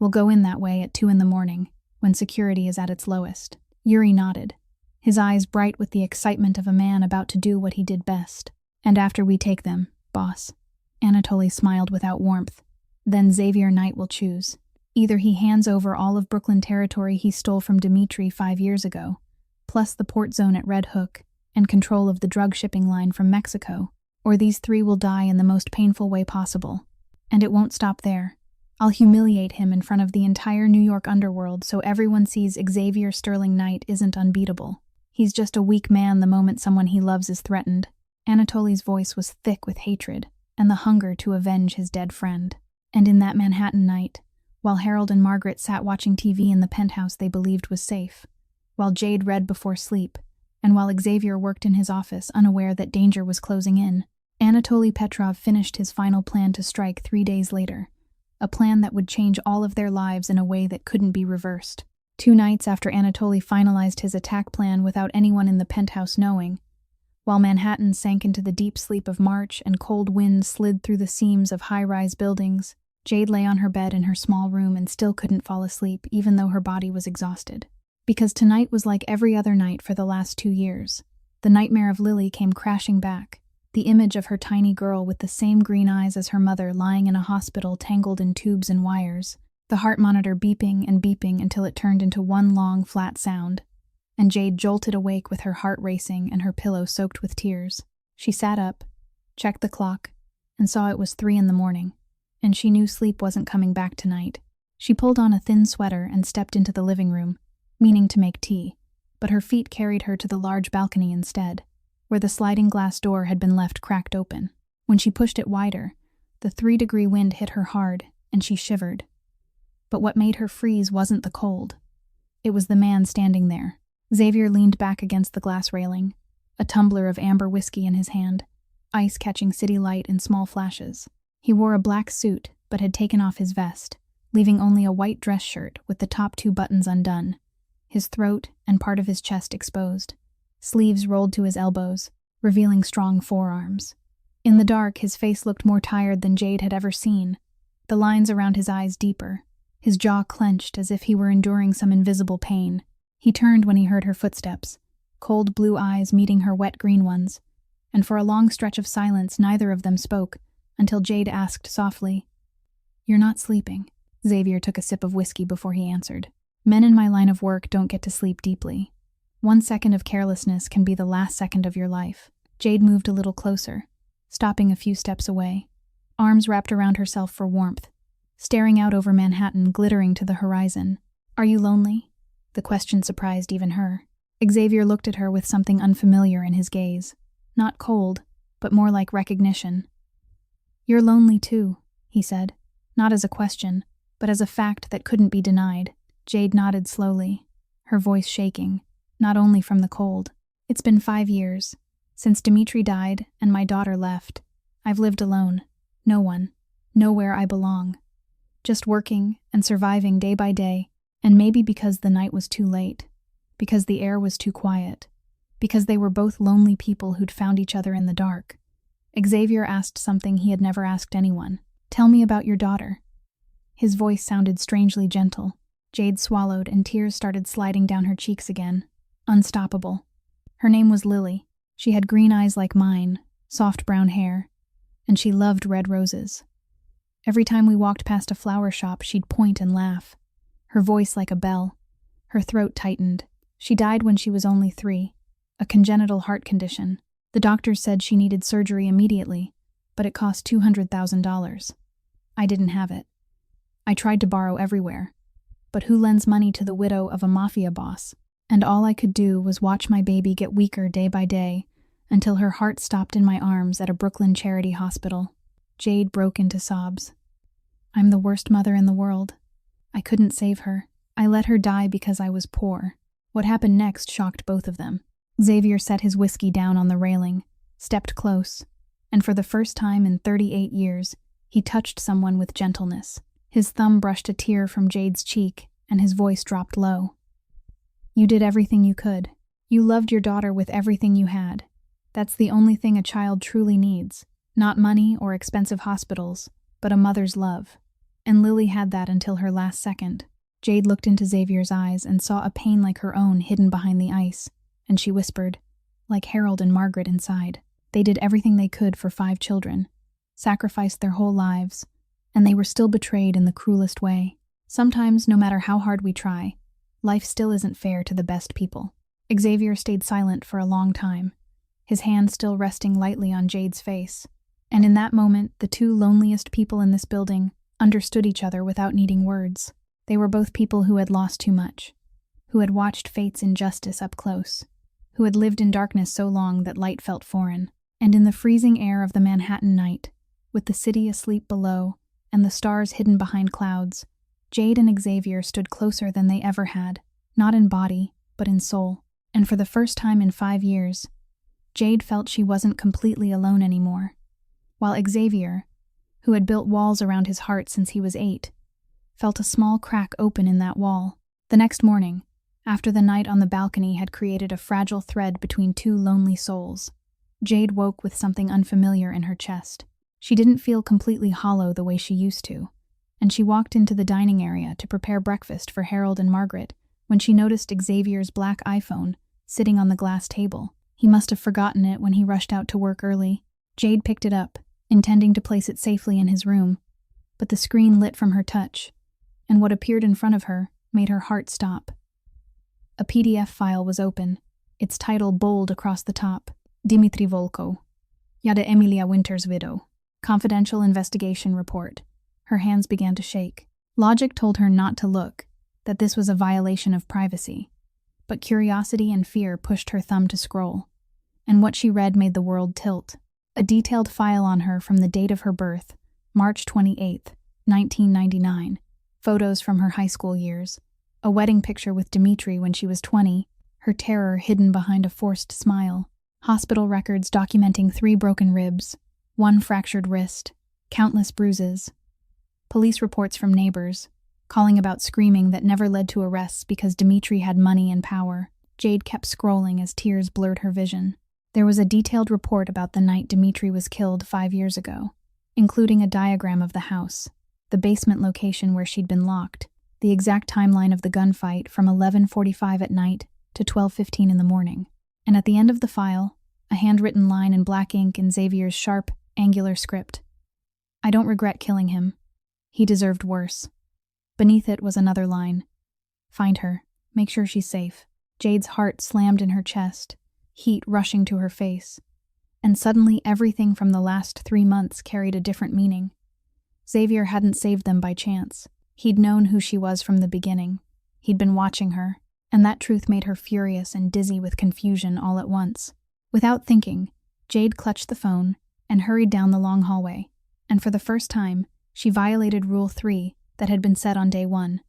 We'll go in that way at 2 a.m, when security is at its lowest. Yuri nodded, his eyes bright with the excitement of a man about to do what he did best. And after we take them, boss. Anatoly smiled without warmth. Then Xavier Knight will choose. Either he hands over all of Brooklyn territory he stole from Dmitri 5 years ago, plus the port zone at Red Hook, and control of the drug shipping line from Mexico, or these 3 will die in the most painful way possible. And it won't stop there. I'll humiliate him in front of the entire New York underworld so everyone sees Xavier Sterling Knight isn't unbeatable. He's just a weak man the moment someone he loves is threatened. Anatoly's voice was thick with hatred and the hunger to avenge his dead friend. And in that Manhattan night, while Harold and Margaret sat watching TV in the penthouse they believed was safe, while Jade read before sleep, and while Xavier worked in his office unaware that danger was closing in, Anatoly Petrov finished his final plan to strike 3 days later, a plan that would change all of their lives in a way that couldn't be reversed. 2 nights after Anatoly finalized his attack plan without anyone in the penthouse knowing, while Manhattan sank into the deep sleep of March and cold winds slid through the seams of high-rise buildings, Jade lay on her bed in her small room and still couldn't fall asleep even though her body was exhausted. Because tonight was like every other night for the last 2 years. The nightmare of Lily came crashing back, the image of her tiny girl with the same green eyes as her mother lying in a hospital tangled in tubes and wires, the heart monitor beeping and beeping until it turned into one long, flat sound. And Jade jolted awake with her heart racing and her pillow soaked with tears. She sat up, checked the clock, and saw it was 3 a.m, and she knew sleep wasn't coming back tonight. She pulled on a thin sweater and stepped into the living room, meaning to make tea, but her feet carried her to the large balcony instead, where the sliding glass door had been left cracked open. When she pushed it wider, the 3-degree wind hit her hard, and she shivered. But what made her freeze wasn't the cold. It was the man standing there. Xavier leaned back against the glass railing, a tumbler of amber whiskey in his hand, ice catching city light in small flashes. He wore a black suit, but had taken off his vest, leaving only a white dress shirt with the top 2 buttons undone, his throat and part of his chest exposed, sleeves rolled to his elbows, revealing strong forearms. In the dark, his face looked more tired than Jade had ever seen, the lines around his eyes deeper, his jaw clenched as if he were enduring some invisible pain. He turned when he heard her footsteps, cold blue eyes meeting her wet green ones, and for a long stretch of silence neither of them spoke, until Jade asked softly, "You're not sleeping?" Xavier took a sip of whiskey before he answered. "Men in my line of work don't get to sleep deeply. 1 second of carelessness can be the last second of your life." Jade moved a little closer, stopping a few steps away, arms wrapped around herself for warmth, staring out over Manhattan glittering to the horizon. "Are you lonely?" The question surprised even her. Xavier looked at her with something unfamiliar in his gaze. Not cold, but more like recognition. "You're lonely too," he said, not as a question, but as a fact that couldn't be denied. Jade nodded slowly, her voice shaking, not only from the cold. "It's been 5 years. Since Dmitri died and my daughter left, I've lived alone. No one. Nowhere I belong. Just working and surviving day by day. And maybe because the night was too late, because the air was too quiet, because they were both lonely people who'd found each other in the dark." Xavier asked something he had never asked anyone. "Tell me about your daughter." His voice sounded strangely gentle. Jade swallowed and tears started sliding down her cheeks again, unstoppable. Her name was Lily. She had green eyes like mine, soft brown hair, and she loved red roses. Every time we walked past a flower shop, she'd point and laugh, her voice like a bell. Her throat tightened. She died when she was only 3, a congenital heart condition. The doctors said she needed surgery immediately, but it cost $200,000. I didn't have it. I tried to borrow everywhere, but who lends money to the widow of a Mafia boss? And all I could do was watch my baby get weaker day by day until her heart stopped in my arms at a Brooklyn charity hospital. Jade broke into sobs. I'm the worst mother in the world. I couldn't save her. I let her die because I was poor. What happened next shocked both of them. Xavier set his whiskey down on the railing, stepped close, and for the first time in 38 years, he touched someone with gentleness. His thumb brushed a tear from Jade's cheek, and his voice dropped low. You did everything you could. You loved your daughter with everything you had. That's the only thing a child truly needs. Not money or expensive hospitals, but a mother's love. And Lily had that until her last second. Jade looked into Xavier's eyes and saw a pain like her own hidden behind the ice, and she whispered, like Harold and Margaret inside. They did everything they could for 5 children, sacrificed their whole lives, and they were still betrayed in the cruelest way. Sometimes, no matter how hard we try, life still isn't fair to the best people. Xavier stayed silent for a long time, his hand still resting lightly on Jade's face. And in that moment, the 2 loneliest people in this building understood each other without needing words. They were both people who had lost too much, who had watched fate's injustice up close, who had lived in darkness so long that light felt foreign. And in the freezing air of the Manhattan night, with the city asleep below and the stars hidden behind clouds, Jade and Xavier stood closer than they ever had, not in body, but in soul. And for the first time in 5 years, Jade felt she wasn't completely alone anymore, while Xavier, who had built walls around his heart since he was 8, felt a small crack open in that wall. The next morning, after the night on the balcony had created a fragile thread between 2 lonely souls, Jade woke with something unfamiliar in her chest. She didn't feel completely hollow the way she used to, and she walked into the dining area to prepare breakfast for Harold and Margaret when she noticed Xavier's black iPhone sitting on the glass table. He must have forgotten it when he rushed out to work early. Jade picked it up, intending to place it safely in his room, but the screen lit from her touch, and what appeared in front of her made her heart stop. A PDF file was open, its title bold across the top, Dimitri Volko, Yada Emilia Winter's widow. Confidential investigation report. Her hands began to shake. Logic told her not to look, that this was a violation of privacy. But curiosity and fear pushed her thumb to scroll, and what she read made the world tilt. A detailed file on her from the date of her birth, March 28, 1999. Photos from her high school years. A wedding picture with Dimitri when she was 20, her terror hidden behind a forced smile. Hospital records documenting 3 broken ribs, 1 fractured wrist, countless bruises. Police reports from neighbors, calling about screaming that never led to arrests because Dimitri had money and power. Jade kept scrolling as tears blurred her vision. There was a detailed report about the night Dimitri was killed 5 years ago, including a diagram of the house, the basement location where she'd been locked, the exact timeline of the gunfight from 11:45 at night to 12:15 in the morning. And at the end of the file, a handwritten line in black ink in Xavier's sharp, angular script. I don't regret killing him. He deserved worse. Beneath it was another line. Find her. Make sure she's safe. Jade's heart slammed in her chest, heat rushing to her face. And suddenly everything from the last 3 months carried a different meaning. Xavier hadn't saved them by chance. He'd known who she was from the beginning. He'd been watching her, and that truth made her furious and dizzy with confusion all at once. Without thinking, Jade clutched the phone and hurried down the long hallway, and for the first time, she violated Rule 3 that had been set on day 1.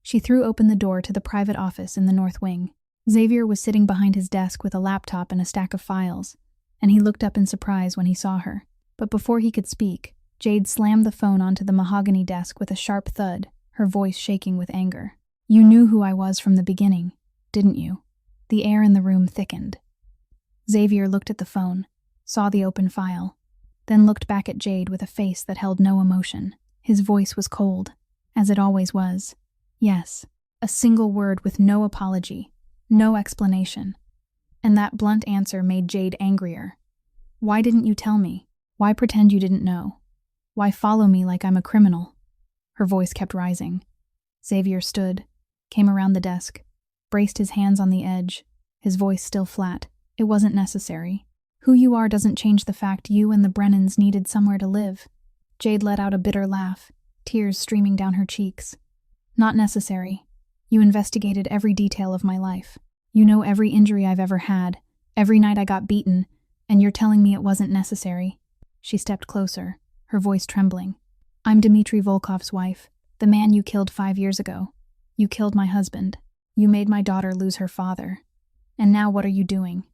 She threw open the door to the private office in the north wing. Xavier was sitting behind his desk with a laptop and a stack of files, and he looked up in surprise when he saw her. But before he could speak, Jade slammed the phone onto the mahogany desk with a sharp thud, her voice shaking with anger. You knew who I was from the beginning, didn't you? The air in the room thickened. Xavier looked at the phone, saw the open file, then looked back at Jade with a face that held no emotion. His voice was cold, as it always was. Yes, a single word with no apology, no explanation. And that blunt answer made Jade angrier. Why didn't you tell me? Why pretend you didn't know? Why follow me like I'm a criminal? Her voice kept rising. Xavier stood, came around the desk, braced his hands on the edge, his voice still flat. It wasn't necessary. Who you are doesn't change the fact you and the Brennans needed somewhere to live. Jade let out a bitter laugh, tears streaming down her cheeks. Not necessary. You investigated every detail of my life. You know every injury I've ever had, every night I got beaten, And you're telling me it wasn't necessary?" She stepped closer, her voice trembling. "I'm Dmitry Volkov's wife, the man you killed 5 years ago. You killed my husband. You made my daughter lose her father. And now what are you doing?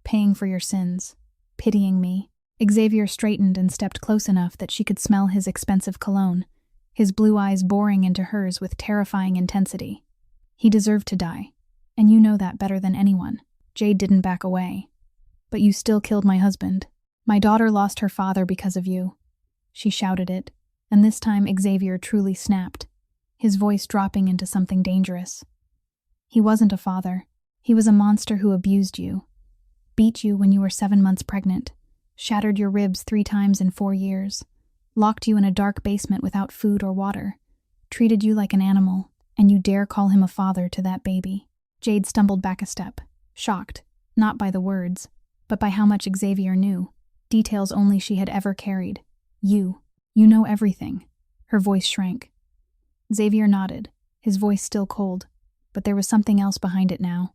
Paying for your sins. Pitying me." Xavier straightened and stepped close enough that she could smell his expensive cologne, his blue eyes boring into hers with terrifying intensity. "He deserved to die, and you know that better than anyone." Jade didn't back away. "But you still killed my husband. My daughter lost her father because of you." She shouted it, and this time Xavier truly snapped, his voice dropping into something dangerous. "He wasn't a father. He was a monster who abused you, beat you when you were 7 months pregnant, shattered your ribs 3 times in 4 years, locked you in a dark basement without food or water, treated you like an animal, and you dare call him a father to that baby." Jade stumbled back a step, shocked, not by the words, but by how much Xavier knew, details only she had ever carried. You know everything." Her voice shrank. Xavier nodded, his voice still cold, but there was something else behind it now.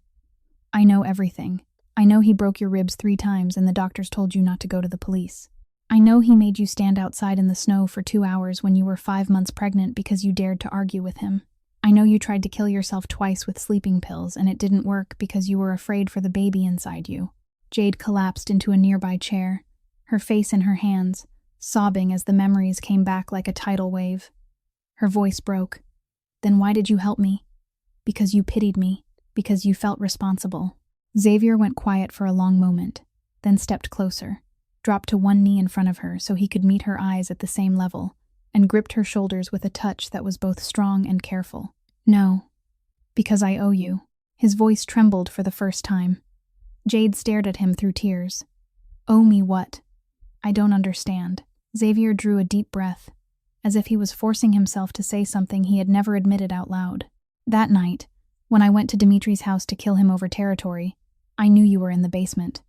"I know everything. I know he broke your ribs 3 times and the doctors told you not to go to the police. I know he made you stand outside in the snow for 2 hours when you were 5 months pregnant because you dared to argue with him. I know you tried to kill yourself twice with sleeping pills and it didn't work because you were afraid for the baby inside you." Jade collapsed into a nearby chair, her face in her hands, sobbing as the memories came back like a tidal wave. Her voice broke. "Then why did you help me?" "Because you pitied me, because you felt responsible." Xavier went quiet for a long moment, then stepped closer, dropped to one knee in front of her so he could meet her eyes at the same level, and gripped her shoulders with a touch that was both strong and careful. "No, because I owe you." His voice trembled for the first time. Jade stared at him through tears. "Owe me what? I don't understand." Xavier drew a deep breath, as if he was forcing himself to say something he had never admitted out loud. "That night, when I went to Dimitri's house to kill him over territory, I knew you were in the basement.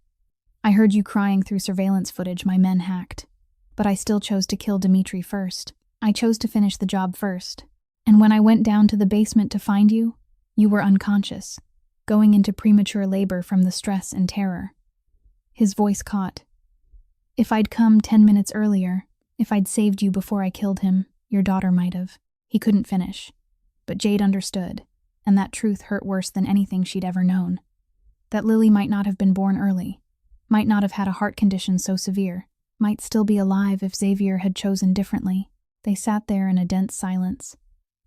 I heard you crying through surveillance footage my men hacked. But I still chose to kill Dimitri first. I chose to finish the job first. And when I went down to the basement to find you, you were unconscious, going into premature labor from the stress and terror." His voice caught. "If I'd come 10 minutes earlier, if I'd saved you before I killed him, your daughter might have." He couldn't finish. But Jade understood, and that truth hurt worse than anything she'd ever known. That Lily might not have been born early, might not have had a heart condition so severe, might still be alive if Xavier had chosen differently. They sat there in a dense silence.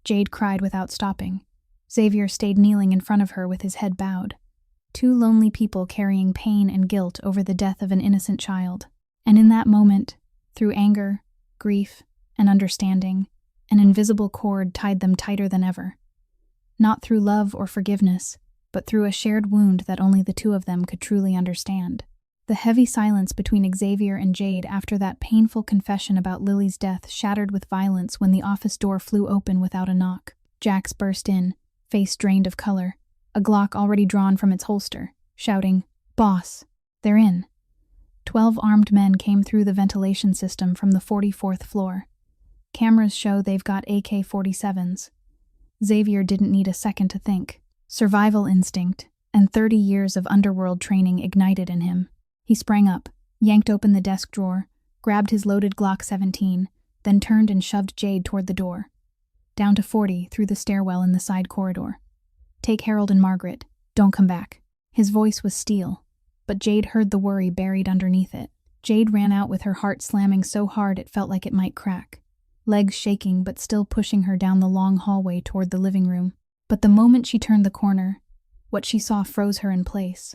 Jade cried without stopping. Xavier stayed kneeling in front of her with his head bowed. 2 lonely people carrying pain and guilt over the death of an innocent child. And in that moment, through anger, grief, and understanding, an invisible cord tied them tighter than ever. Not through love or forgiveness, but through a shared wound that only the 2 of them could truly understand. The heavy silence between Xavier and Jade after that painful confession about Lily's death shattered with violence when the office door flew open without a knock. Jax burst in, face drained of color, a Glock already drawn from its holster, shouting, "Boss, they're in." 12 armed men came through the ventilation system from the 44th floor. Cameras show they've got AK-47s. Xavier didn't need a second to think. Survival instinct and 30 years of underworld training ignited in him. He sprang up, yanked open the desk drawer, grabbed his loaded Glock 17, then turned and shoved Jade toward the door. Down to 40 through the stairwell in the side corridor. "Take Harold and Margaret. Don't come back." His voice was steel, but Jade heard the worry buried underneath it. Jade ran out with her heart slamming so hard it felt like it might crack. Legs shaking but still pushing her down the long hallway toward the living room. But the moment she turned the corner, what she saw froze her in place.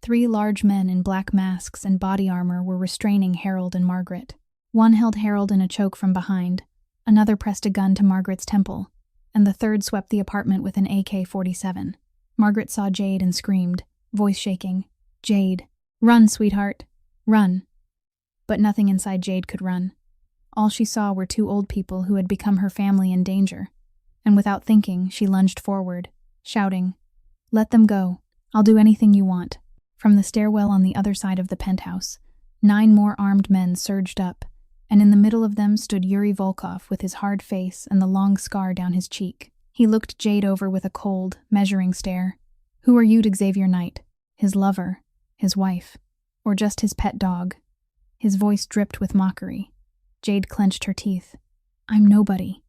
3 large men in black masks and body armor were restraining Harold and Margaret. One held Harold in a choke from behind, another pressed a gun to Margaret's temple, and the third swept the apartment with an AK-47. Margaret saw Jade and screamed, voice shaking, "Jade, run, sweetheart, run." But nothing inside Jade could run. All she saw were 2 old people who had become her family in danger, and without thinking, she lunged forward, shouting, "Let them go. I'll do anything you want." From the stairwell on the other side of the penthouse, 9 more armed men surged up, and in the middle of them stood Yuri Volkov with his hard face and the long scar down his cheek. He looked Jade over with a cold, measuring stare. "Who are you to Xavier Knight? His lover, his wife. Or just his pet dog? His voice dripped with mockery. Jade clenched her teeth. I'm nobody.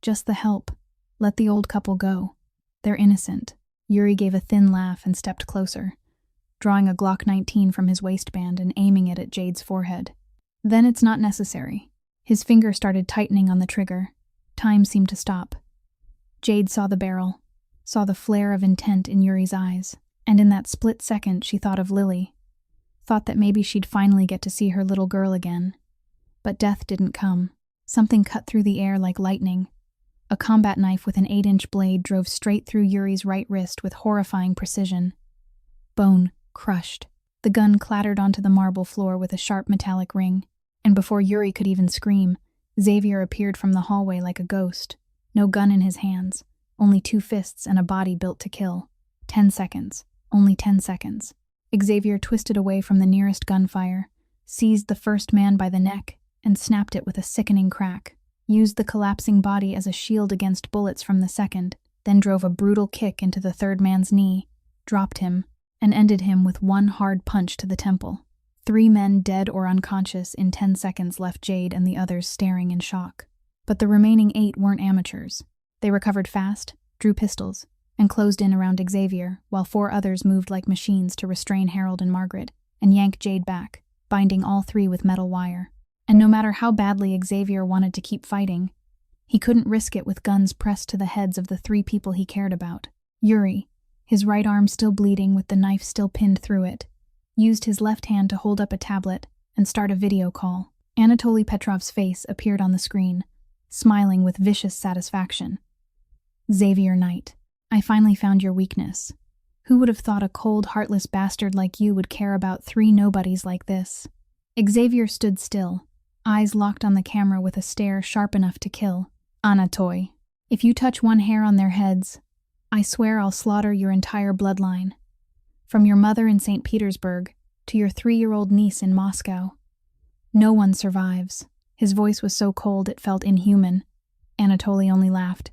Just the help. Let the old couple go. They're innocent. Yuri gave a thin laugh and stepped closer, drawing a Glock 19 from his waistband and aiming it at Jade's forehead. Then it's not necessary. His finger started tightening on the trigger. Time seemed to stop. Jade saw the barrel, saw the flare of intent in Yuri's eyes, and in that split second she thought of Lily. Thought that maybe she'd finally get to see her little girl again. But death didn't come. Something cut through the air like lightning. A combat knife with an 8-inch blade drove straight through Yuri's right wrist with horrifying precision. Bone crushed. The gun clattered onto the marble floor with a sharp metallic ring, and before Yuri could even scream, Xavier appeared from the hallway like a ghost. No gun in his hands, only 2 fists and a body built to kill. 10 seconds. Only 10 seconds. Xavier twisted away from the nearest gunfire, seized the first man by the neck, and snapped it with a sickening crack, used the collapsing body as a shield against bullets from the second, then drove a brutal kick into the third man's knee, dropped him, and ended him with one hard punch to the temple. 3 men dead or unconscious in 10 seconds left Jade and the others staring in shock. But the remaining 8 weren't amateurs. They recovered fast, drew pistols, and closed in around Xavier, while 4 others moved like machines to restrain Harold and Margaret and yank Jade back, binding all 3 with metal wire. And no matter how badly Xavier wanted to keep fighting, he couldn't risk it with guns pressed to the heads of the 3 people he cared about. Yuri, his right arm still bleeding with the knife still pinned through it, used his left hand to hold up a tablet and start a video call. Anatoly Petrov's face appeared on the screen, smiling with vicious satisfaction. Xavier Knight, I finally found your weakness. Who would have thought a cold, heartless bastard like you would care about 3 nobodies like this? Xavier stood still, eyes locked on the camera with a stare sharp enough to kill. Anatoly, if you touch one hair on their heads, I swear I'll slaughter your entire bloodline. From your mother in St. Petersburg to your 3-year-old niece in Moscow. No one survives. His voice was so cold it felt inhuman. Anatoly only laughed.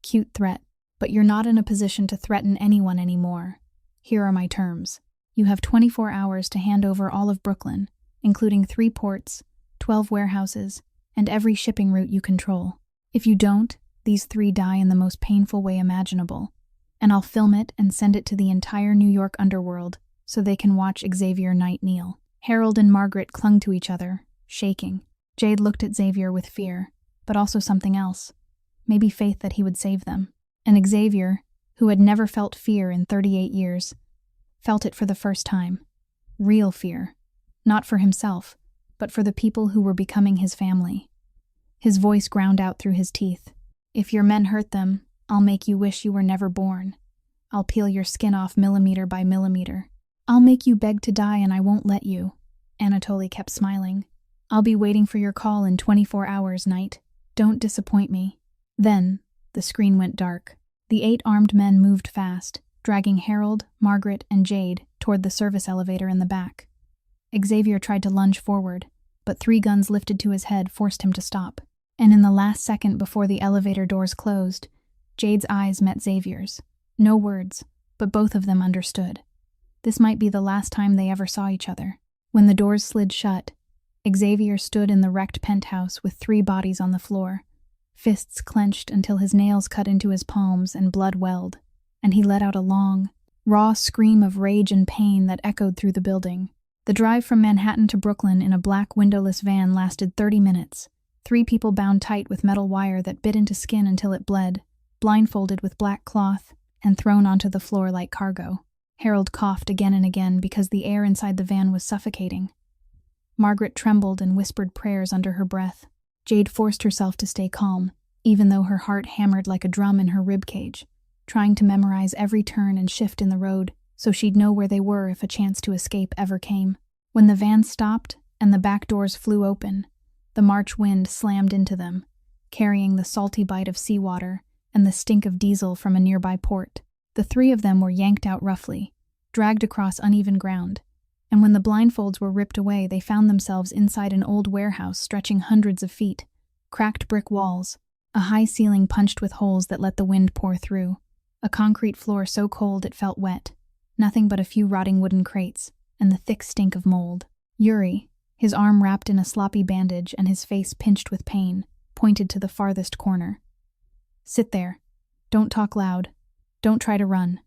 Cute threat. But you're not in a position to threaten anyone anymore. Here are my terms. You have 24 hours to hand over all of Brooklyn, including 3 ports, 12 warehouses, and every shipping route you control. If you don't, these 3 die in the most painful way imaginable, and I'll film it and send it to the entire New York underworld so they can watch Xavier Knight kneel. Harold and Margaret clung to each other, shaking. Jade looked at Xavier with fear, but also something else, maybe faith that he would save them. And Xavier, who had never felt fear in 38 years, felt it for the first time. Real fear. Not for himself, but for the people who were becoming his family. His voice ground out through his teeth. If your men hurt them, I'll make you wish you were never born. I'll peel your skin off millimeter by millimeter. I'll make you beg to die and I won't let you. Anatoly kept smiling. I'll be waiting for your call in 24 hours, Knight. Don't disappoint me. Then, the screen went dark. The 8 armed men moved fast, dragging Harold, Margaret, and Jade toward the service elevator in the back. Xavier tried to lunge forward, but 3 guns lifted to his head forced him to stop. And in the last second before the elevator doors closed, Jade's eyes met Xavier's. No words, but both of them understood. This might be the last time they ever saw each other. When the doors slid shut, Xavier stood in the wrecked penthouse with 3 bodies on the floor, fists clenched until his nails cut into his palms and blood welled, and he let out a long, raw scream of rage and pain that echoed through the building. The drive from Manhattan to Brooklyn in a black windowless van lasted 30 minutes. 3 people bound tight with metal wire that bit into skin until it bled, blindfolded with black cloth, and thrown onto the floor like cargo. Harold coughed again and again because the air inside the van was suffocating. Margaret trembled and whispered prayers under her breath. Jade forced herself to stay calm, even though her heart hammered like a drum in her ribcage, trying to memorize every turn and shift in the road so she'd know where they were if a chance to escape ever came. When the van stopped and the back doors flew open, the March wind slammed into them, carrying the salty bite of seawater and the stink of diesel from a nearby port. The 3 of them were yanked out roughly, dragged across uneven ground, and when the blindfolds were ripped away, they found themselves inside an old warehouse stretching hundreds of feet, cracked brick walls, a high ceiling punched with holes that let the wind pour through, a concrete floor so cold it felt wet, nothing but a few rotting wooden crates, and the thick stink of mold. Yuri, his arm wrapped in a sloppy bandage and his face pinched with pain, pointed to the farthest corner. "Sit there. Don't talk loud. Don't try to run.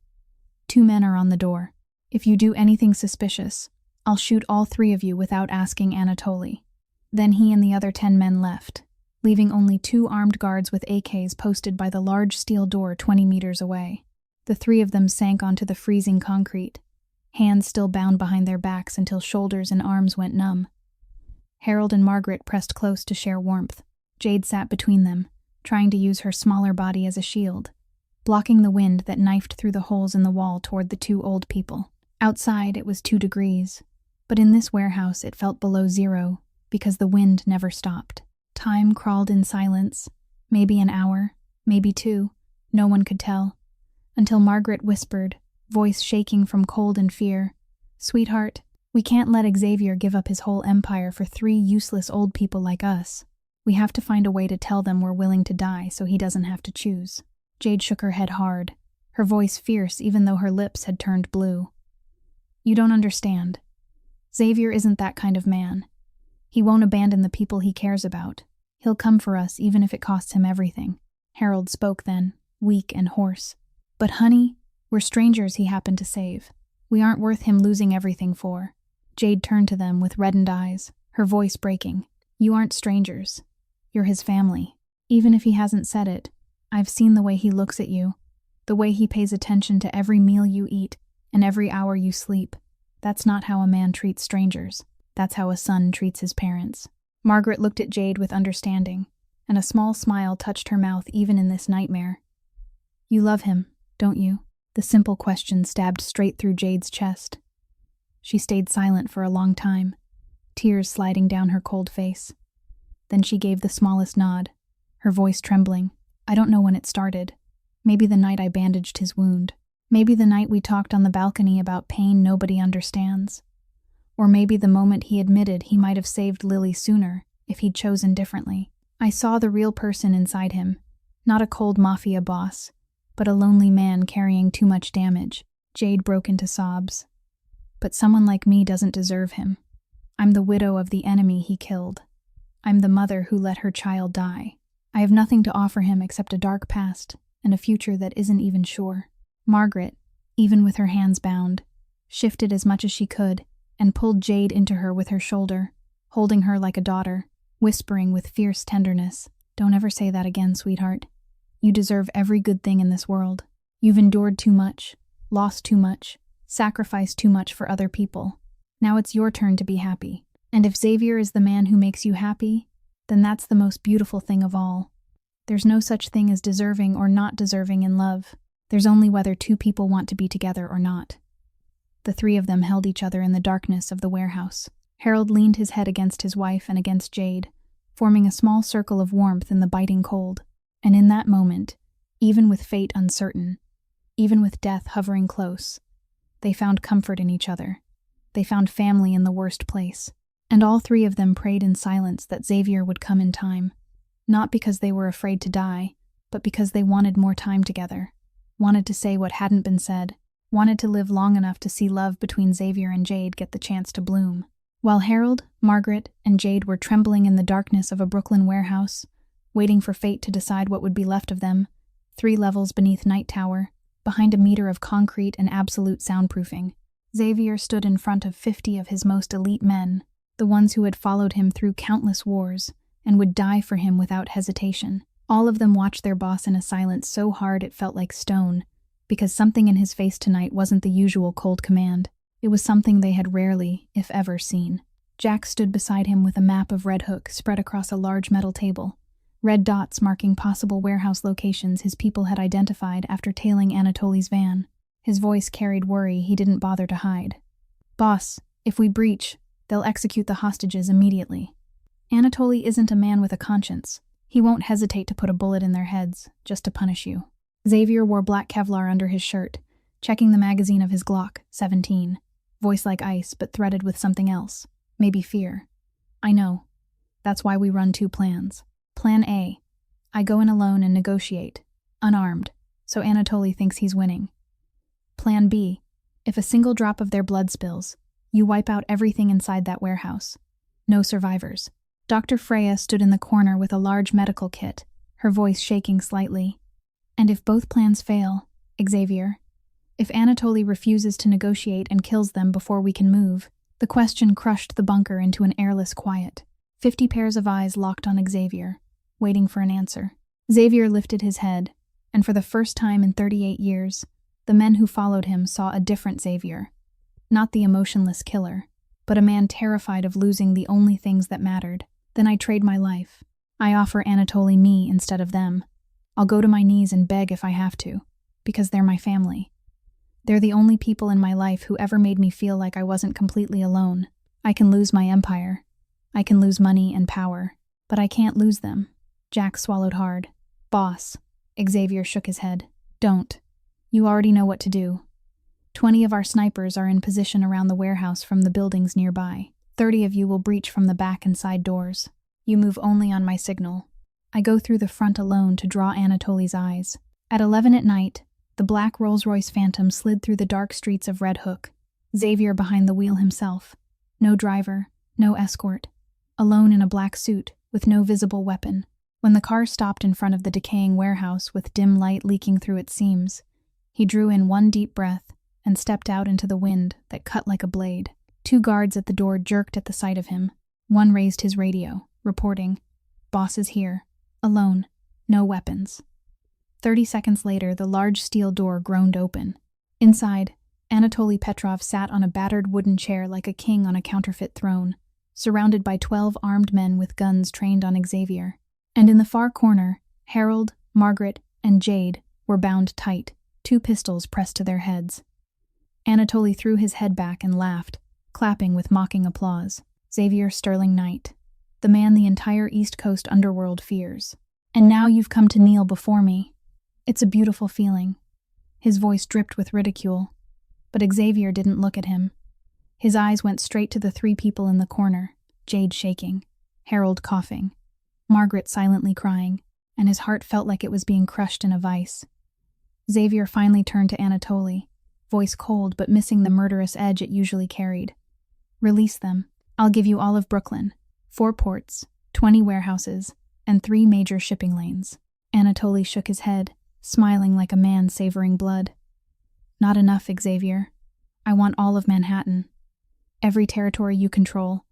2 men are on the door. If you do anything suspicious, I'll shoot all 3 of you without asking Anatoly." Then he and the other 10 men left, leaving only 2 armed guards with AKs posted by the large steel door 20 meters away. The 3 of them sank onto the freezing concrete, hands still bound behind their backs until shoulders and arms went numb. Harold and Margaret pressed close to share warmth. Jade sat between them, trying to use her smaller body as a shield, blocking the wind that knifed through the holes in the wall toward the 2 old people. Outside, it was 2 degrees, but in this warehouse it felt below 0 because the wind never stopped. Time crawled in silence, maybe an hour, maybe 2, no one could tell, until Margaret whispered, voice shaking from cold and fear, "Sweetheart, we can't let Xavier give up his whole empire for 3 useless old people like us. We have to find a way to tell them we're willing to die so he doesn't have to choose." Jade shook her head hard, her voice fierce even though her lips had turned blue. "You don't understand. Xavier isn't that kind of man. He won't abandon the people he cares about. He'll come for us even if it costs him everything." Harold spoke then, weak and hoarse. "But honey, we're strangers he happened to save. We aren't worth him losing everything for." Jade turned to them with reddened eyes, her voice breaking. "You aren't strangers. You're his family. Even if he hasn't said it, I've seen the way he looks at you, the way he pays attention to every meal you eat and every hour you sleep. That's not how a man treats strangers. That's how a son treats his parents." Margaret looked at Jade with understanding, and a small smile touched her mouth even in this nightmare. "You love him, don't you?" The simple question stabbed straight through Jade's chest. She stayed silent for a long time, tears sliding down her cold face. Then she gave the smallest nod, her voice trembling. "I don't know when it started. Maybe the night I bandaged his wound. Maybe the night we talked on the balcony about pain nobody understands. Or maybe the moment he admitted he might have saved Lily sooner if he'd chosen differently. I saw the real person inside him, not a cold Mafia boss, but a lonely man carrying too much damage." Jade broke into sobs. "But someone like me doesn't deserve him. I'm the widow of the enemy he killed. I'm the mother who let her child die. I have nothing to offer him except a dark past and a future that isn't even sure." Margaret, even with her hands bound, shifted as much as she could and pulled Jade into her with her shoulder, holding her like a daughter, whispering with fierce tenderness, "Don't ever say that again, sweetheart. You deserve every good thing in this world. You've endured too much, lost too much, sacrificed too much for other people. Now it's your turn to be happy. And if Xavier is the man who makes you happy, then that's the most beautiful thing of all. There's no such thing as deserving or not deserving in love. There's only whether 2 people want to be together or not." The 3 of them held each other in the darkness of the warehouse. Harold leaned his head against his wife and against Jade, forming a small circle of warmth in the biting cold. And in that moment, even with fate uncertain, even with death hovering close, they found comfort in each other. They found family in the worst place. And all 3 of them prayed in silence that Xavier would come in time, not because they were afraid to die, but because they wanted more time together, wanted to say what hadn't been said, wanted to live long enough to see love between Xavier and Jade get the chance to bloom. While Harold, Margaret, and Jade were trembling in the darkness of a Brooklyn warehouse, waiting for fate to decide what would be left of them, 3 levels beneath Night Tower, behind a meter of concrete and absolute soundproofing, Xavier stood in front of 50 of his most elite men, the ones who had followed him through countless wars and would die for him without hesitation. All of them watched their boss in a silence so hard it felt like stone, because something in his face tonight wasn't the usual cold command. It was something they had rarely, if ever, seen. Jack stood beside him with a map of Red Hook spread across a large metal table, red dots marking possible warehouse locations his people had identified after tailing Anatoly's van. His voice carried worry he didn't bother to hide. "Boss, if we breach, they'll execute the hostages immediately. Anatoly isn't a man with a conscience. He won't hesitate to put a bullet in their heads, just to punish you." Xavier wore black Kevlar under his shirt, checking the magazine of his Glock 17, voice like ice but threaded with something else, maybe fear. "I know. That's why we run 2 plans. Plan A. I go in alone and negotiate, unarmed, so Anatoly thinks he's winning. Plan B. If a single drop of their blood spills, You wipe out everything inside that warehouse. No survivors. Dr. Freya stood in the corner with a large medical kit, her voice shaking slightly. And if both plans fail, Xavier, if Anatoly refuses to negotiate and kills them before we can move, the question crushed the bunker into an airless quiet. 50 pairs of eyes locked on Xavier, waiting for an answer. Xavier lifted his head, and for the first time in 38 years, the men who followed him saw a different Xavier. Not the emotionless killer, but a man terrified of losing the only things that mattered. Then I trade my life. I offer Anatoly me instead of them. I'll go to my knees and beg if I have to, because they're my family. They're the only people in my life who ever made me feel like I wasn't completely alone. I can lose my empire. I can lose money and power, but I can't lose them. Jack swallowed hard. Boss. Xavier shook his head. Don't. You already know what to do. 20 of our snipers are in position around the warehouse from the buildings nearby. 30 of you will breach from the back and side doors. You move only on my signal. I go through the front alone to draw Anatoly's eyes. At 11 at night, the black Rolls-Royce Phantom slid through the dark streets of Red Hook. Xavier behind the wheel himself. No driver, no escort. Alone in a black suit, with no visible weapon. When the car stopped in front of the decaying warehouse with dim light leaking through its seams, he drew in one deep breath and stepped out into the wind that cut like a blade. 2 guards at the door jerked at the sight of him. One raised his radio, reporting, "Boss is here. Alone. No weapons." 30 seconds later, the large steel door groaned open. Inside, Anatoly Petrov sat on a battered wooden chair like a king on a counterfeit throne, surrounded by 12 armed men with guns trained on Xavier. And in the far corner, Harold, Margaret, and Jade were bound tight, 2 pistols pressed to their heads. Anatoly threw his head back and laughed, clapping with mocking applause. Xavier Sterling Knight, the man the entire East Coast underworld fears. And now you've come to kneel before me. It's a beautiful feeling. His voice dripped with ridicule, but Xavier didn't look at him. His eyes went straight to the 3 people in the corner, Jade shaking, Harold coughing, Margaret silently crying, and his heart felt like it was being crushed in a vice. Xavier finally turned to Anatoly, voice cold but missing the murderous edge it usually carried. Release them. I'll give you all of Brooklyn, 4 ports, 20 warehouses, and 3 major shipping lanes. Anatoly shook his head, smiling like a man savoring blood. Not enough, Xavier. I want all of Manhattan. Every territory you control,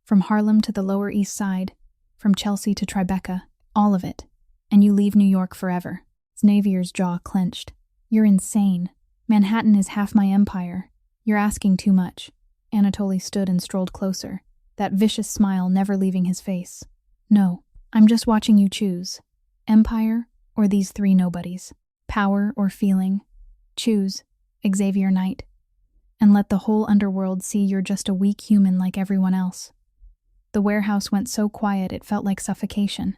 from Harlem to the Lower East Side, from Chelsea to Tribeca, all of it. And you leave New York forever. Xavier's jaw clenched. You're insane. Manhattan is half my empire. You're asking too much. Anatoly stood and strolled closer, that vicious smile never leaving his face. No, I'm just watching you choose. Empire or these 3 nobodies. Power or feeling. Choose, Xavier Knight. And let the whole underworld see you're just a weak human like everyone else. The warehouse went so quiet it felt like suffocation.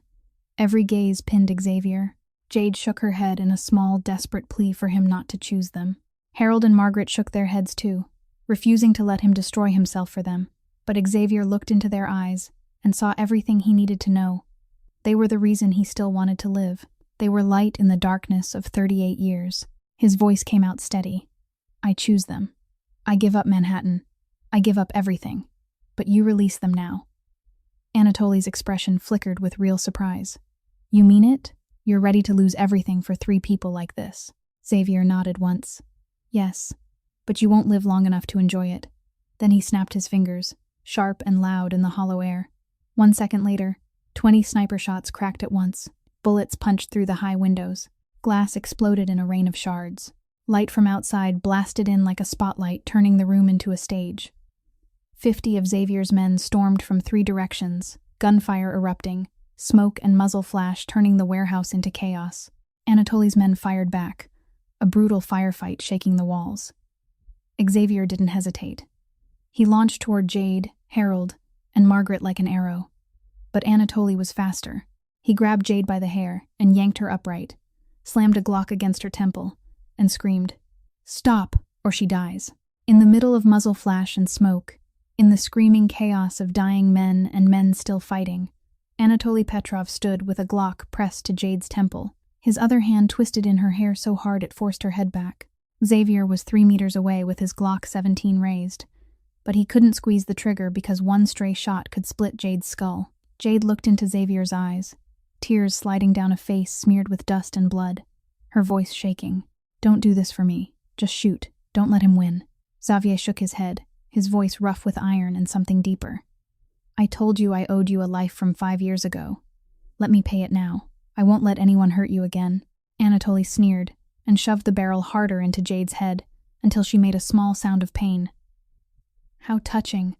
Every gaze pinned Xavier. Jade shook her head in a small, desperate plea for him not to choose them. Harold and Margaret shook their heads too, refusing to let him destroy himself for them. But Xavier looked into their eyes and saw everything he needed to know. They were the reason he still wanted to live. They were light in the darkness of 38 years. His voice came out steady. I choose them. I give up Manhattan. I give up everything. But you release them now. Anatoly's expression flickered with real surprise. You mean it? You're ready to lose everything for 3 people like this? Xavier nodded once. Yes, but you won't live long enough to enjoy it. Then he snapped his fingers, sharp and loud in the hollow air. 1 second later, 20 sniper shots cracked at once. Bullets punched through the high windows. Glass exploded in a rain of shards. Light from outside blasted in like a spotlight, turning the room into a stage. 50 of Xavier's men stormed from 3 directions, gunfire erupting, smoke and muzzle flash turning the warehouse into chaos. Anatoly's men fired back, a brutal firefight shaking the walls. Xavier didn't hesitate. He launched toward Jade, Harold, and Margaret like an arrow. But Anatoly was faster. He grabbed Jade by the hair and yanked her upright, slammed a Glock against her temple, and screamed, "Stop, or she dies." In the middle of muzzle flash and smoke, in the screaming chaos of dying men and men still fighting, Anatoly Petrov stood with a Glock pressed to Jade's temple, his other hand twisted in her hair so hard it forced her head back. Xavier was 3 meters away with his Glock 17 raised, but he couldn't squeeze the trigger because one stray shot could split Jade's skull. Jade looked into Xavier's eyes, tears sliding down a face smeared with dust and blood, her voice shaking. "Don't do this for me. Just shoot. Don't let him win." Xavier shook his head, his voice rough with iron and something deeper. "I told you I owed you a life from 5 years ago. Let me pay it now. I won't let anyone hurt you again." Anatoly sneered and shoved the barrel harder into Jade's head until she made a small sound of pain. How touching.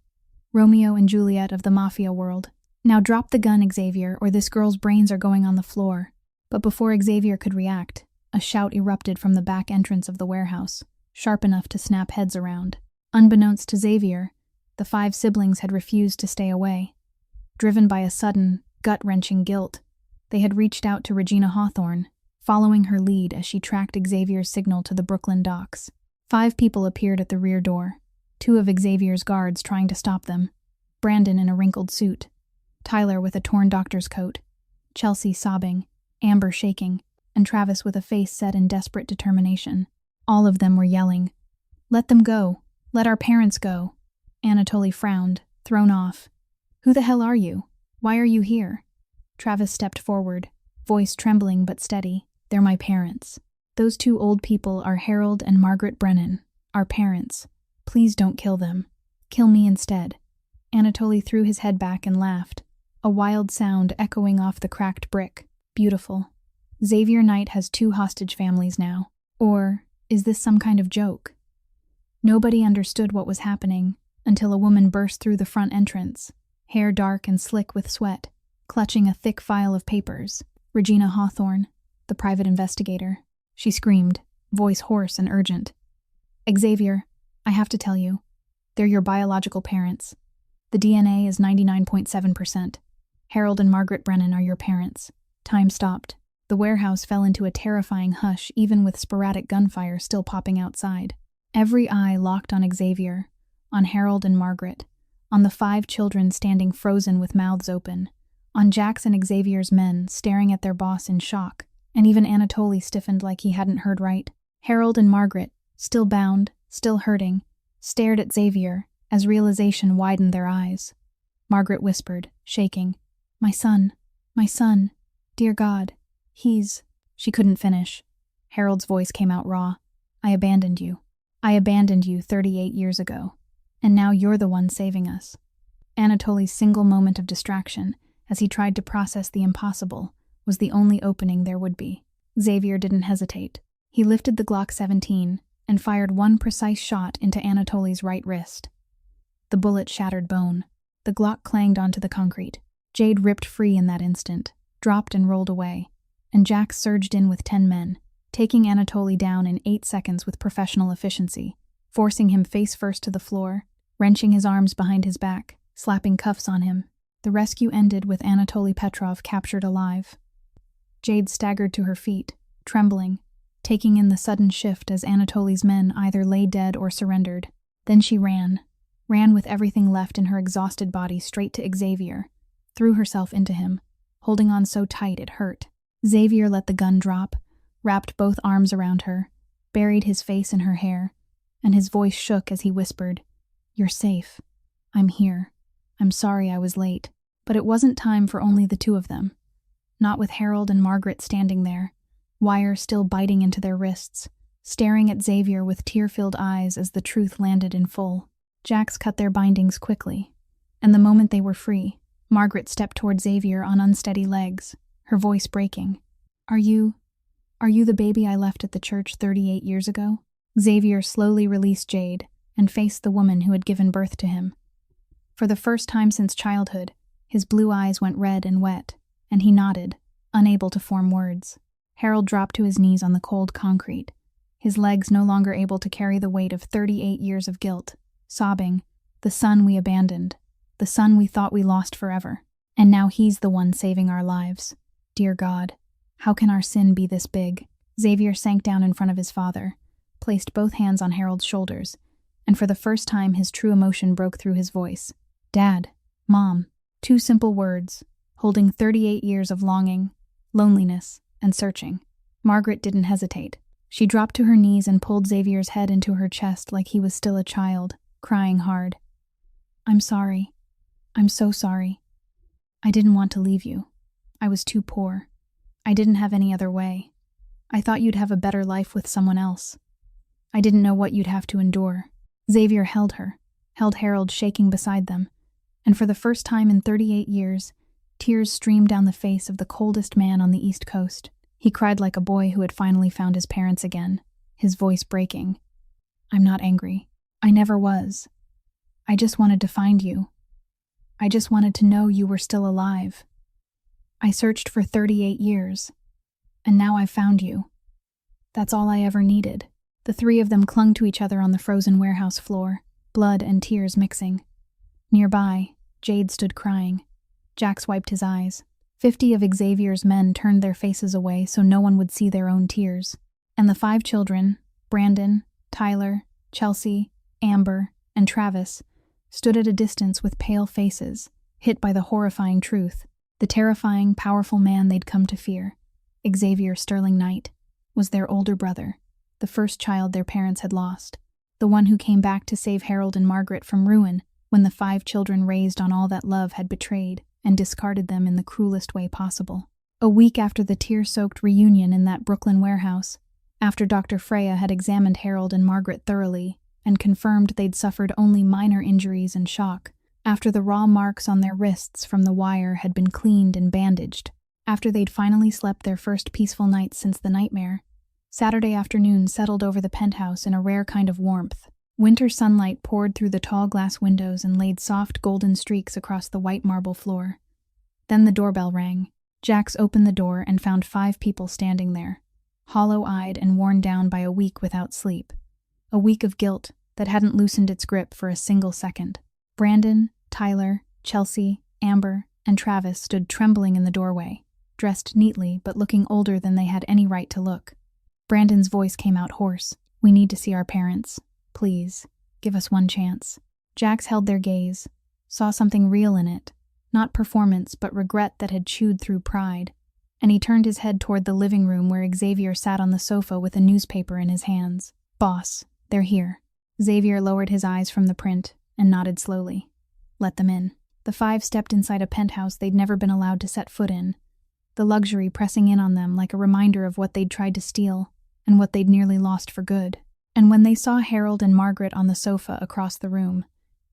Romeo and Juliet of the Mafia world. "Now drop the gun, Xavier, or this girl's brains are going on the floor." But before Xavier could react, a shout erupted from the back entrance of the warehouse, sharp enough to snap heads around. Unbeknownst to Xavier, the 5 siblings had refused to stay away. Driven by a sudden, gut-wrenching guilt, they had reached out to Regina Hawthorne, following her lead as she tracked Xavier's signal to the Brooklyn docks. 5 people appeared at the rear door, 2 of Xavier's guards trying to stop them, Brandon in a wrinkled suit, Tyler with a torn doctor's coat, Chelsea sobbing, Amber shaking, and Travis with a face set in desperate determination. All of them were yelling, "Let them go! Let our parents go!" Anatoly frowned, thrown off. "Who the hell are you? Why are you here?" Travis stepped forward, voice trembling but steady. "They're my parents. Those 2 old people are Harold and Margaret Brennan, our parents. Please don't kill them. Kill me instead." Anatoly threw his head back and laughed, a wild sound echoing off the cracked brick. "Beautiful. Xavier Knight has 2 hostage families now. Or is this some kind of joke?" Nobody understood what was happening until a woman burst through the front entrance, hair dark and slick with sweat, clutching a thick file of papers. Regina Hawthorne, the private investigator. She screamed, voice hoarse and urgent. "Xavier, I have to tell you. They're your biological parents. The DNA is 99.7%. Harold and Margaret Brennan are your parents." Time stopped. The warehouse fell into a terrifying hush, even with sporadic gunfire still popping outside. Every eye locked on Xavier, on Harold and Margaret, on the 5 children standing frozen with mouths open, on Jax and Xavier's men staring at their boss in shock, and even Anatoly stiffened like he hadn't heard right. Harold and Margaret, still bound, still hurting, stared at Xavier as realization widened their eyes. Margaret whispered, shaking, my son, dear God, he's—" She couldn't finish. Harold's voice came out raw. I abandoned you 38 years ago, and now you're the one saving us." Anatoly's single moment of distraction, as he tried to process the impossible, was the only opening there would be. Xavier didn't hesitate. He lifted the Glock 17 and fired one precise shot into Anatoly's right wrist. The bullet shattered bone. The Glock clanged onto the concrete. Jade ripped free in that instant, dropped and rolled away, and Jax surged in with 10 men, taking Anatoly down in 8 seconds with professional efficiency, forcing him face first to the floor, wrenching his arms behind his back, slapping cuffs on him. The rescue ended with Anatoly Petrov captured alive. Jade staggered to her feet, trembling, taking in the sudden shift as Anatoly's men either lay dead or surrendered. Then she ran with everything left in her exhausted body straight to Xavier, threw herself into him, holding on so tight it hurt. Xavier let the gun drop, wrapped both arms around her, buried his face in her hair, and his voice shook as he whispered, "You're safe. I'm here. I'm sorry I was late." But it wasn't time for only the 2 of them. Not with Harold and Margaret standing there, wire still biting into their wrists, staring at Xavier with tear-filled eyes as the truth landed in full. Jax cut their bindings quickly, and the moment they were free, Margaret stepped toward Xavier on unsteady legs, her voice breaking. Are you the baby I left at the church 38 years ago?" Xavier slowly released Jade and faced the woman who had given birth to him. For the first time since childhood, his blue eyes went red and wet, and he nodded, unable to form words. Harold dropped to his knees on the cold concrete, his legs no longer able to carry the weight of 38 years of guilt, sobbing, "The son we abandoned, the son we thought we lost forever. And now he's the one saving our lives. Dear God, how can our sin be this big?" Xavier sank down in front of his father, placed both hands on Harold's shoulders, and for the first time his true emotion broke through his voice. Dad, Mom, 2 simple words, holding 38 years of longing, loneliness, and searching. Margaret didn't hesitate. She dropped to her knees and pulled Xavier's head into her chest like he was still a child, crying hard. I'm sorry. I'm so sorry. I didn't want to leave you. I was too poor. I didn't have any other way. I thought you'd have a better life with someone else. I didn't know what you'd have to endure." Xavier held Harold shaking beside them, and for the first time in 38 years, tears streamed down the face of the coldest man on the East Coast. He cried like a boy who had finally found his parents again, his voice breaking. "I'm not angry. I never was. I just wanted to find you. I just wanted to know you were still alive. I searched for 38 years, and now I've found you. That's all I ever needed." The three of them clung to each other on the frozen warehouse floor, blood and tears mixing. Nearby, Jade stood crying. Jax wiped his eyes. 50 of Xavier's men turned their faces away so no one would see their own tears. And the 5 children, Brandon, Tyler, Chelsea, Amber, and Travis, stood at a distance with pale faces, hit by the horrifying truth. The terrifying, powerful man they'd come to fear, Xavier Sterling Knight, was their older brother, the first child their parents had lost, the one who came back to save Harold and Margaret from ruin when the 5 children raised on all that love had betrayed and discarded them in the cruelest way possible. A week after the tear-soaked reunion in that Brooklyn warehouse, after Dr. Freya had examined Harold and Margaret thoroughly and confirmed they'd suffered only minor injuries and shock, after the raw marks on their wrists from the wire had been cleaned and bandaged, after they'd finally slept their first peaceful night since the nightmare, Saturday afternoon settled over the penthouse in a rare kind of warmth. Winter sunlight poured through the tall glass windows and laid soft golden streaks across the white marble floor. Then the doorbell rang. Jax opened the door and found 5 people standing there, hollow-eyed and worn down by a week without sleep. A week of guilt that hadn't loosened its grip for a single second. Brandon, Tyler, Chelsea, Amber, and Travis stood trembling in the doorway, dressed neatly but looking older than they had any right to look. Brandon's voice came out hoarse. "We need to see our parents. Please, give us one chance." Jax held their gaze, saw something real in it, not performance but regret that had chewed through pride, and he turned his head toward the living room where Xavier sat on the sofa with a newspaper in his hands. "Boss, they're here." Xavier lowered his eyes from the print and nodded slowly. "Let them in." The 5 stepped inside a penthouse they'd never been allowed to set foot in, the luxury pressing in on them like a reminder of what they'd tried to steal and what they'd nearly lost for good. And when they saw Harold and Margaret on the sofa across the room,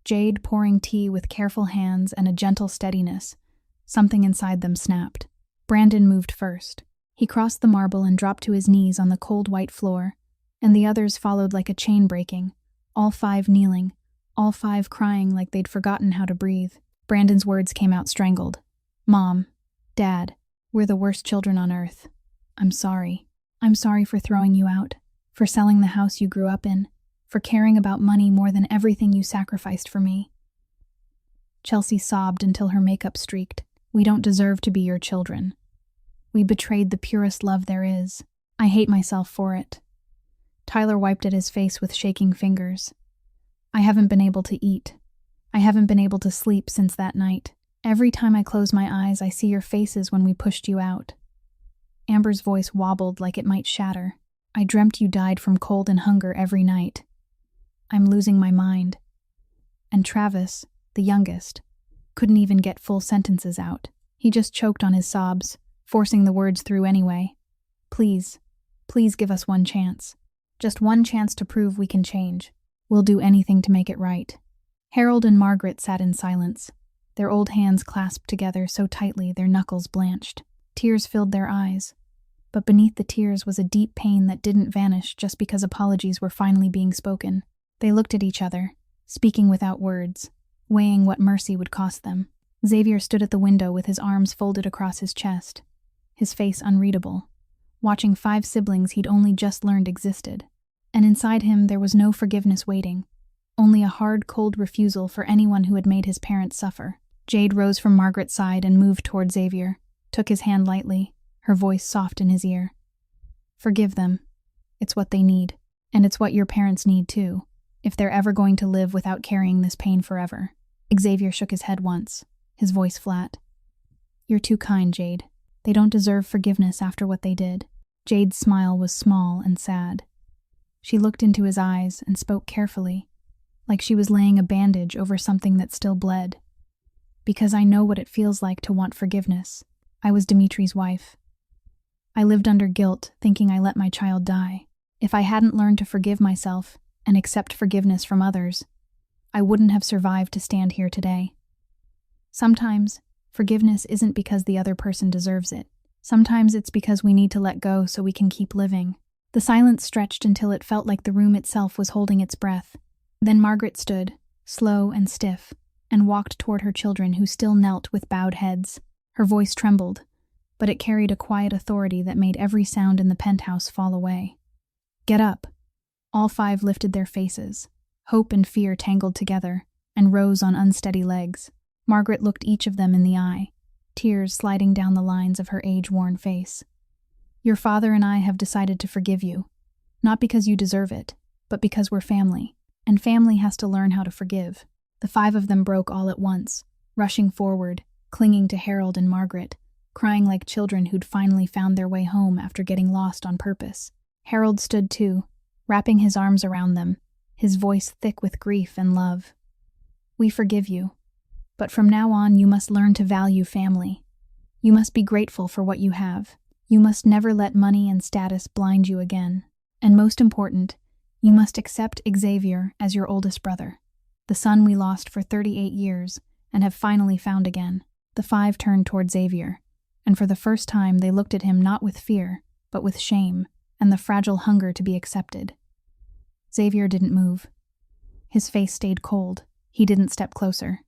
Jade pouring tea with careful hands and a gentle steadiness, something inside them snapped. Brandon moved first. He crossed the marble and dropped to his knees on the cold white floor, and the others followed like a chain breaking, all 5 kneeling, all 5 crying like they'd forgotten how to breathe. Brandon's words came out strangled. "Mom, Dad, we're the worst children on earth. I'm sorry. I'm sorry for throwing you out, for selling the house you grew up in, for caring about money more than everything you sacrificed for me." Chelsea sobbed until her makeup streaked. "We don't deserve to be your children. We betrayed the purest love there is. I hate myself for it." Tyler wiped at his face with shaking fingers. "I haven't been able to eat. I haven't been able to sleep since that night. Every time I close my eyes, I see your faces when we pushed you out." Amber's voice wobbled like it might shatter. "I dreamt you died from cold and hunger every night. I'm losing my mind." And Travis, the youngest, couldn't even get full sentences out. He just choked on his sobs, forcing the words through anyway. Please give us one chance. Just one chance to prove we can change. We'll do anything to make it right." Harold and Margaret sat in silence, their old hands clasped together so tightly their knuckles blanched. Tears filled their eyes, but beneath the tears was a deep pain that didn't vanish just because apologies were finally being spoken. They looked at each other, speaking without words, weighing what mercy would cost them. Xavier stood at the window with his arms folded across his chest, his face unreadable, watching 5 siblings he'd only just learned existed. And inside him there was no forgiveness waiting, only a hard, cold refusal for anyone who had made his parents suffer. Jade rose from Margaret's side and moved toward Xavier, took his hand lightly, her voice soft in his ear. "Forgive them. It's what they need. And it's what your parents need too, if they're ever going to live without carrying this pain forever." Xavier shook his head once, his voice flat. "You're too kind, Jade. They don't deserve forgiveness after what they did." Jade's smile was small and sad. She looked into his eyes and spoke carefully, like she was laying a bandage over something that still bled. Because I know what it feels like to want forgiveness. I was Dimitri's wife. I lived under guilt, thinking I let my child die. If I hadn't learned to forgive myself and accept forgiveness from others, I wouldn't have survived to stand here today. Sometimes, forgiveness isn't because the other person deserves it. Sometimes it's because we need to let go so we can keep living. The silence stretched until it felt like the room itself was holding its breath. Then Margaret stood, slow and stiff, and walked toward her children who still knelt with bowed heads. Her voice trembled, but it carried a quiet authority that made every sound in the penthouse fall away. "Get up." All 5 lifted their faces. Hope and fear tangled together, and rose on unsteady legs. Margaret looked each of them in the eye, tears sliding down the lines of her age-worn face. "Your father and I have decided to forgive you, not because you deserve it, but because we're family, and family has to learn how to forgive." The 5 of them broke all at once, rushing forward, clinging to Harold and Margaret, crying like children who'd finally found their way home after getting lost on purpose. Harold stood too, wrapping his arms around them, his voice thick with grief and love. "We forgive you, but from now on you must learn to value family. You must be grateful for what you have. You must never let money and status blind you again. And most important, you must accept Xavier as your oldest brother, the son we lost for 38 years and have finally found again." The 5 turned toward Xavier, and for the first time they looked at him not with fear, but with shame and the fragile hunger to be accepted. Xavier didn't move. His face stayed cold. He didn't step closer.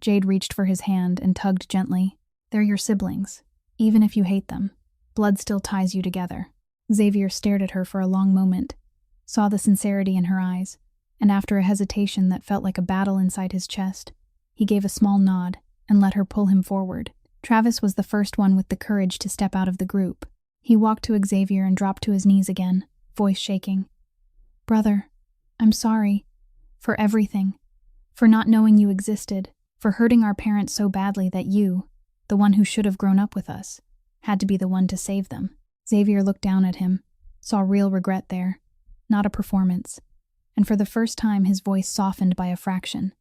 Jade reached for his hand and tugged gently. "They're your siblings, even if you hate them. Blood still ties you together." Xavier stared at her for a long moment, saw the sincerity in her eyes, and after a hesitation that felt like a battle inside his chest, he gave a small nod and let her pull him forward. Travis was the first one with the courage to step out of the group. He walked to Xavier and dropped to his knees again, voice shaking. "Brother, I'm sorry. For everything. For not knowing you existed. For hurting our parents so badly that you, the one who should have grown up with us, had to be the one to save them." Xavier looked down at him, saw real regret there, not a performance, and for the first time his voice softened by a fraction.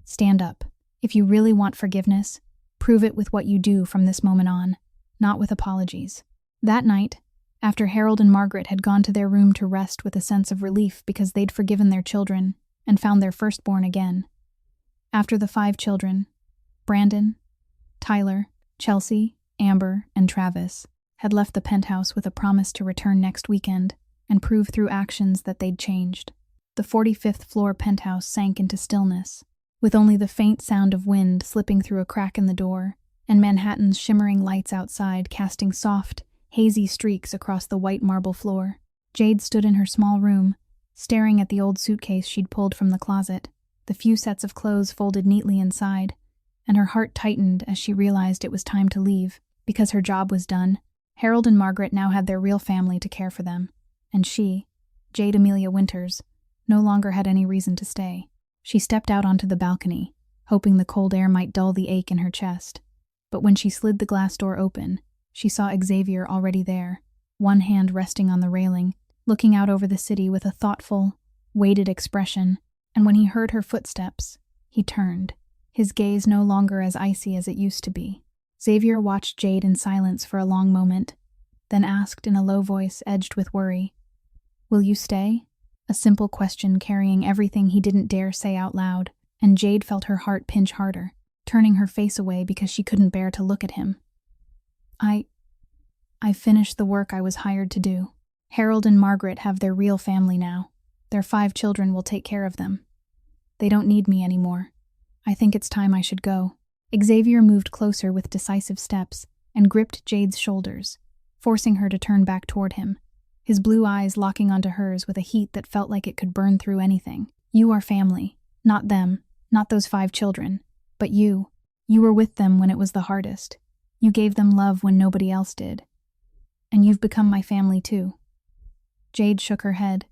"Stand up. If you really want forgiveness, prove it with what you do from this moment on, not with apologies." That night, after Harold and Margaret had gone to their room to rest with a sense of relief because they'd forgiven their children and found their firstborn again, after the 5 children, Brandon, Tyler, Chelsea, Amber, and Travis, had left the penthouse with a promise to return next weekend and prove through actions that they'd changed, the 45th floor penthouse sank into stillness, with only the faint sound of wind slipping through a crack in the door and Manhattan's shimmering lights outside casting soft, hazy streaks across the white marble floor. Jade stood in her small room, staring at the old suitcase she'd pulled from the closet, the few sets of clothes folded neatly inside, and her heart tightened as she realized it was time to leave, because her job was done. Harold and Margaret now had their real family to care for them, and she, Jade Amelia Winters, no longer had any reason to stay. She stepped out onto the balcony, hoping the cold air might dull the ache in her chest. But when she slid the glass door open, she saw Xavier already there, one hand resting on the railing, looking out over the city with a thoughtful, weighted expression, and when he heard her footsteps, he turned, his gaze no longer as icy as it used to be. Xavier watched Jade in silence for a long moment, then asked in a low voice edged with worry, "Will you stay?" A simple question carrying everything he didn't dare say out loud, and Jade felt her heart pinch harder, turning her face away because she couldn't bear to look at him. I finished the work I was hired to do. Harold and Margaret have their real family now. Their 5 children will take care of them. They don't need me anymore. I think it's time I should go." Xavier moved closer with decisive steps and gripped Jade's shoulders, forcing her to turn back toward him, his blue eyes locking onto hers with a heat that felt like it could burn through anything. "You are family. Not them, not those 5 children, but you. You were with them when it was the hardest. You gave them love when nobody else did. And you've become my family too." Jade shook her head,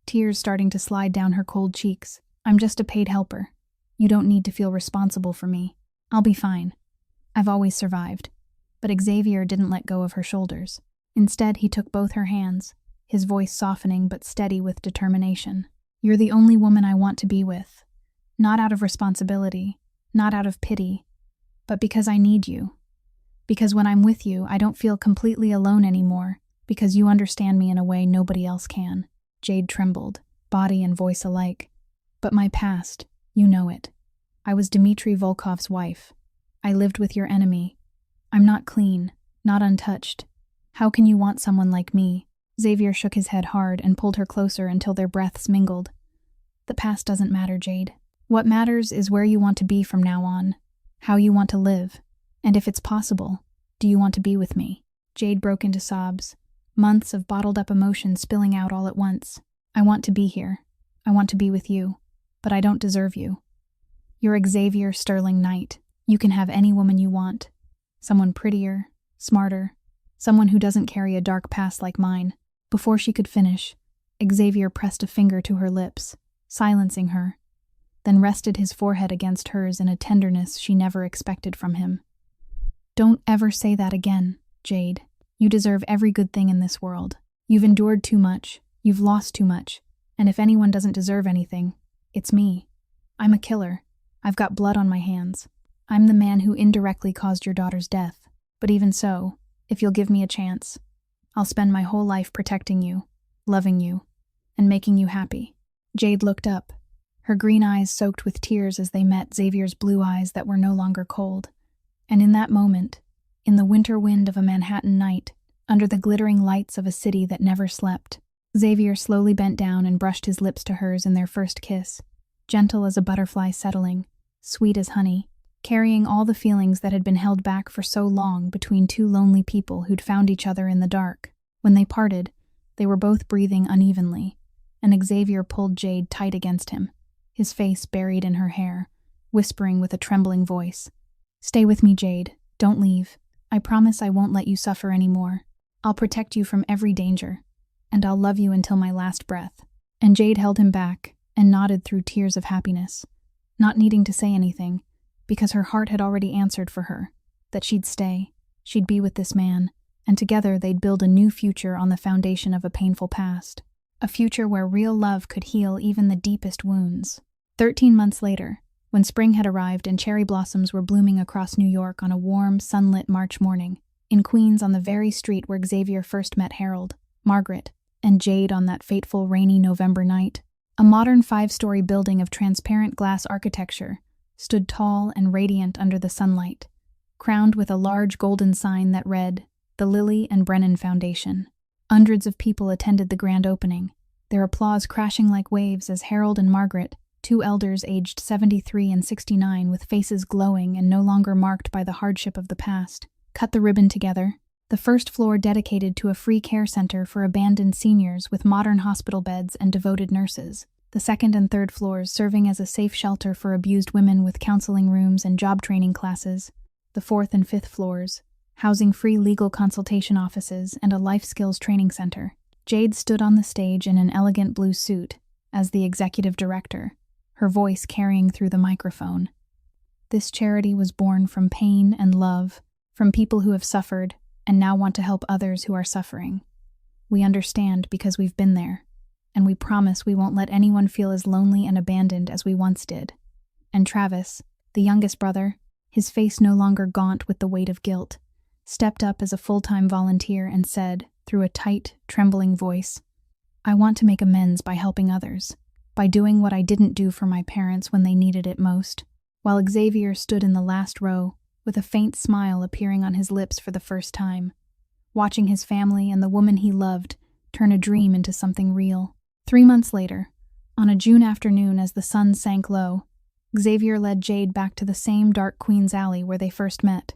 tears starting to slide down her cold cheeks. "I'm just a paid helper. You don't need to feel responsible for me. I'll be fine. I've always survived." But Xavier didn't let go of her shoulders. Instead, he took both her hands, his voice softening but steady with determination. You're the only woman I want to be with. Not out of responsibility, not out of pity, but because I need you. Because when I'm with you, I don't feel completely alone anymore, because you understand me in a way nobody else can." Jade trembled, body and voice alike. "But my past, you know it. I was Dmitry Volkov's wife. I lived with your enemy. I'm not clean, not untouched. How can you want someone like me?" Xavier shook his head hard and pulled her closer until their breaths mingled. "The past doesn't matter, Jade. What matters is where you want to be from now on, how you want to live, and if it's possible, do you want to be with me?" Jade broke into sobs, months of bottled-up emotion spilling out all at once. "I want to be here. I want to be with you, but I don't deserve you. You're Xavier Sterling Knight. You can have any woman you want. Someone prettier, smarter, someone who doesn't carry a dark past like mine." Before she could finish, Xavier pressed a finger to her lips, silencing her, then rested his forehead against hers in a tenderness she never expected from him. "Don't ever say that again, Jade. You deserve every good thing in this world. You've endured too much, you've lost too much, and if anyone doesn't deserve anything, it's me. I'm a killer. I've got blood on my hands. I'm the man who indirectly caused your daughter's death. But even so, if you'll give me a chance, I'll spend my whole life protecting you, loving you, and making you happy." Jade looked up, her green eyes soaked with tears as they met Xavier's blue eyes that were no longer cold. And in that moment, in the winter wind of a Manhattan night, under the glittering lights of a city that never slept, Xavier slowly bent down and brushed his lips to hers in their first kiss, gentle as a butterfly settling, sweet as honey, carrying all the feelings that had been held back for so long between two lonely people who'd found each other in the dark. When they parted, they were both breathing unevenly, and Xavier pulled Jade tight against him, his face buried in her hair, whispering with a trembling voice, "Stay with me, Jade. Don't leave. I promise I won't let you suffer anymore. I'll protect you from every danger, and I'll love you until my last breath." And Jade held him back and nodded through tears of happiness, not needing to say anything, because her heart had already answered for her, that she'd stay, she'd be with this man, and together they'd build a new future on the foundation of a painful past. A future where real love could heal even the deepest wounds. 13 months later, when spring had arrived and cherry blossoms were blooming across New York on a warm, sunlit March morning, in Queens on the very street where Xavier first met Harold, Margaret, and Jade on that fateful rainy November night, a modern 5-story building of transparent glass architecture stood tall and radiant under the sunlight, crowned with a large golden sign that read, "The Lilly and Brennan Foundation." Hundreds of people attended the grand opening, their applause crashing like waves as Harold and Margaret, two elders aged 73 and 69 with faces glowing and no longer marked by the hardship of the past, cut the ribbon together. The first floor dedicated to a free care center for abandoned seniors with modern hospital beds and devoted nurses. The second and third floors serving as a safe shelter for abused women with counseling rooms and job training classes. The fourth and fifth floors, housing free legal consultation offices and a life skills training center. Jade stood on the stage in an elegant blue suit as the executive director, her voice carrying through the microphone. This charity was born from pain and love, from people who have suffered and now want to help others who are suffering. We understand because we've been there, and we promise we won't let anyone feel as lonely and abandoned as we once did. And Travis, the youngest brother, his face no longer gaunt with the weight of guilt, stepped up as a full-time volunteer and said, through a tight, trembling voice, "I want to make amends by helping others, by doing what I didn't do for my parents when they needed it most," while Xavier stood in the last row, with a faint smile appearing on his lips for the first time, watching his family and the woman he loved turn a dream into something real. 3 months later, on a June afternoon as the sun sank low, Xavier led Jade back to the same dark Queens alley where they first met.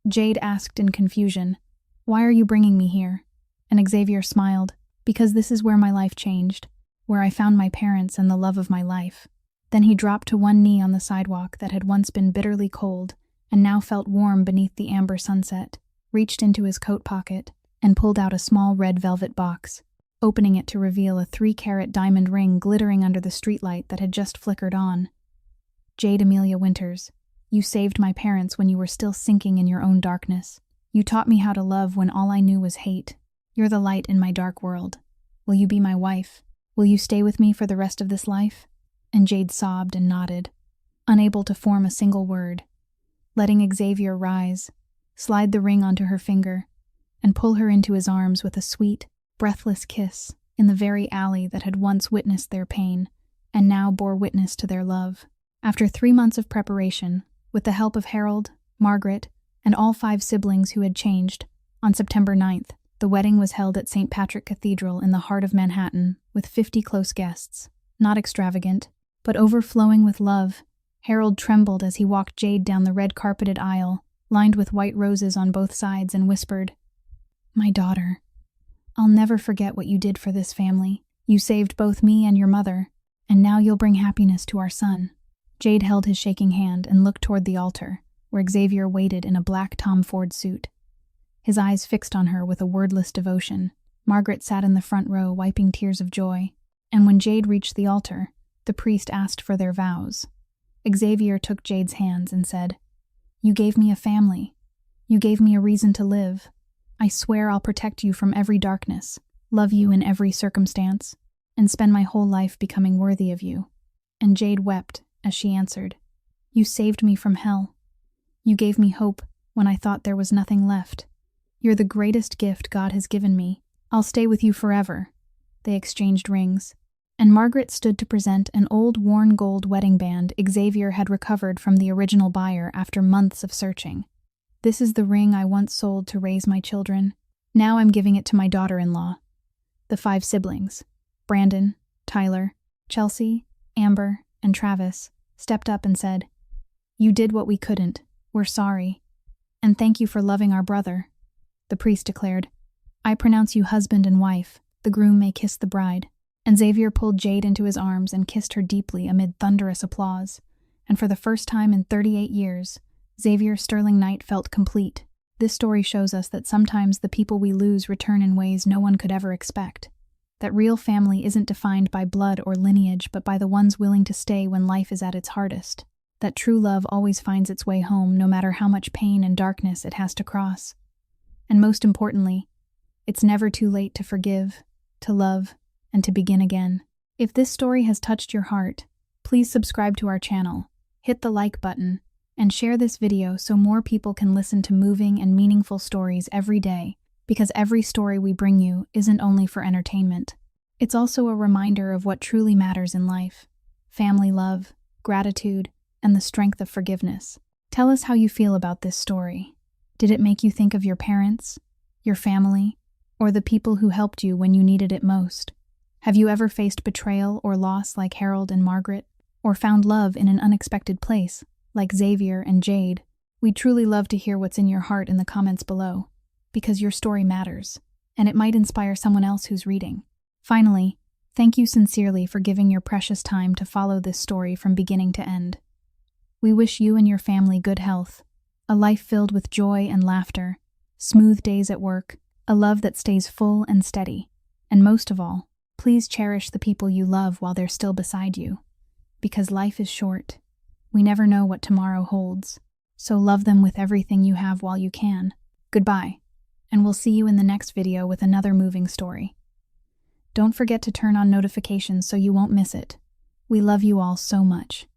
Jade asked in confusion, "Why are you bringing me here?" And Xavier smiled, "Because this is where my life changed, where I found my parents and the love of my life." Then he dropped to one knee on the sidewalk that had once been bitterly cold and now felt warm beneath the amber sunset, reached into his coat pocket, and pulled out a small red velvet box, opening it to reveal a 3-carat diamond ring glittering under the streetlight that had just flickered on. "Jade Amelia Winters, you saved my parents when you were still sinking in your own darkness. You taught me how to love when all I knew was hate. You're the light in my dark world. Will you be my wife? Will you stay with me for the rest of this life?" And Jade sobbed and nodded, unable to form a single word. Letting Xavier rise, slide the ring onto her finger, and pull her into his arms with a sweet, breathless kiss in the very alley that had once witnessed their pain and now bore witness to their love. After 3 months of preparation, with the help of Harold, Margaret, and all 5 siblings who had changed, on September 9th, the wedding was held at St. Patrick Cathedral in the heart of Manhattan with 50 close guests. Not extravagant, but overflowing with love. Harold trembled as he walked Jade down the red-carpeted aisle, lined with white roses on both sides, and whispered, "My daughter, I'll never forget what you did for this family. You saved both me and your mother, and now you'll bring happiness to our son." Jade held his shaking hand and looked toward the altar, where Xavier waited in a black Tom Ford suit, his eyes fixed on her with a wordless devotion. Margaret sat in the front row, wiping tears of joy, and when Jade reached the altar, the priest asked for their vows. Xavier took Jade's hands and said, "You gave me a family. You gave me a reason to live. I swear I'll protect you from every darkness, love you in every circumstance, and spend my whole life becoming worthy of you." And Jade wept as she answered, "You saved me from hell. You gave me hope when I thought there was nothing left. You're the greatest gift God has given me. I'll stay with you forever." They exchanged rings, and Margaret stood to present an old worn gold wedding band Xavier had recovered from the original buyer after months of searching. "This is the ring I once sold to raise my children. Now I'm giving it to my daughter-in-law." The 5 siblings, Brandon, Tyler, Chelsea, Amber, and Travis, stepped up and said, "You did what we couldn't. We're sorry. And thank you for loving our brother." The priest declared, "I pronounce you husband and wife. The groom may kiss the bride." And Xavier pulled Jade into his arms and kissed her deeply amid thunderous applause. And for the first time in 38 years, Xavier Sterling Knight felt complete. This story shows us that sometimes the people we lose return in ways no one could ever expect. That real family isn't defined by blood or lineage, but by the ones willing to stay when life is at its hardest. That true love always finds its way home, no matter how much pain and darkness it has to cross. And most importantly, it's never too late to forgive, to love, and to begin again. If this story has touched your heart, please subscribe to our channel, hit the like button, and share this video so more people can listen to moving and meaningful stories every day, because every story we bring you isn't only for entertainment. It's also a reminder of what truly matters in life: family love, gratitude, and the strength of forgiveness. Tell us how you feel about this story. Did it make you think of your parents, your family, or the people who helped you when you needed it most? Have you ever faced betrayal or loss like Harold and Margaret, or found love in an unexpected place like Xavier and Jade? We'd truly love to hear what's in your heart in the comments below, because your story matters, and it might inspire someone else who's reading. Finally, thank you sincerely for giving your precious time to follow this story from beginning to end. We wish you and your family good health, a life filled with joy and laughter, smooth days at work, a love that stays full and steady, and most of all, please cherish the people you love while they're still beside you, because life is short. We never know what tomorrow holds, so love them with everything you have while you can. Goodbye, and we'll see you in the next video with another moving story. Don't forget to turn on notifications so you won't miss it. We love you all so much.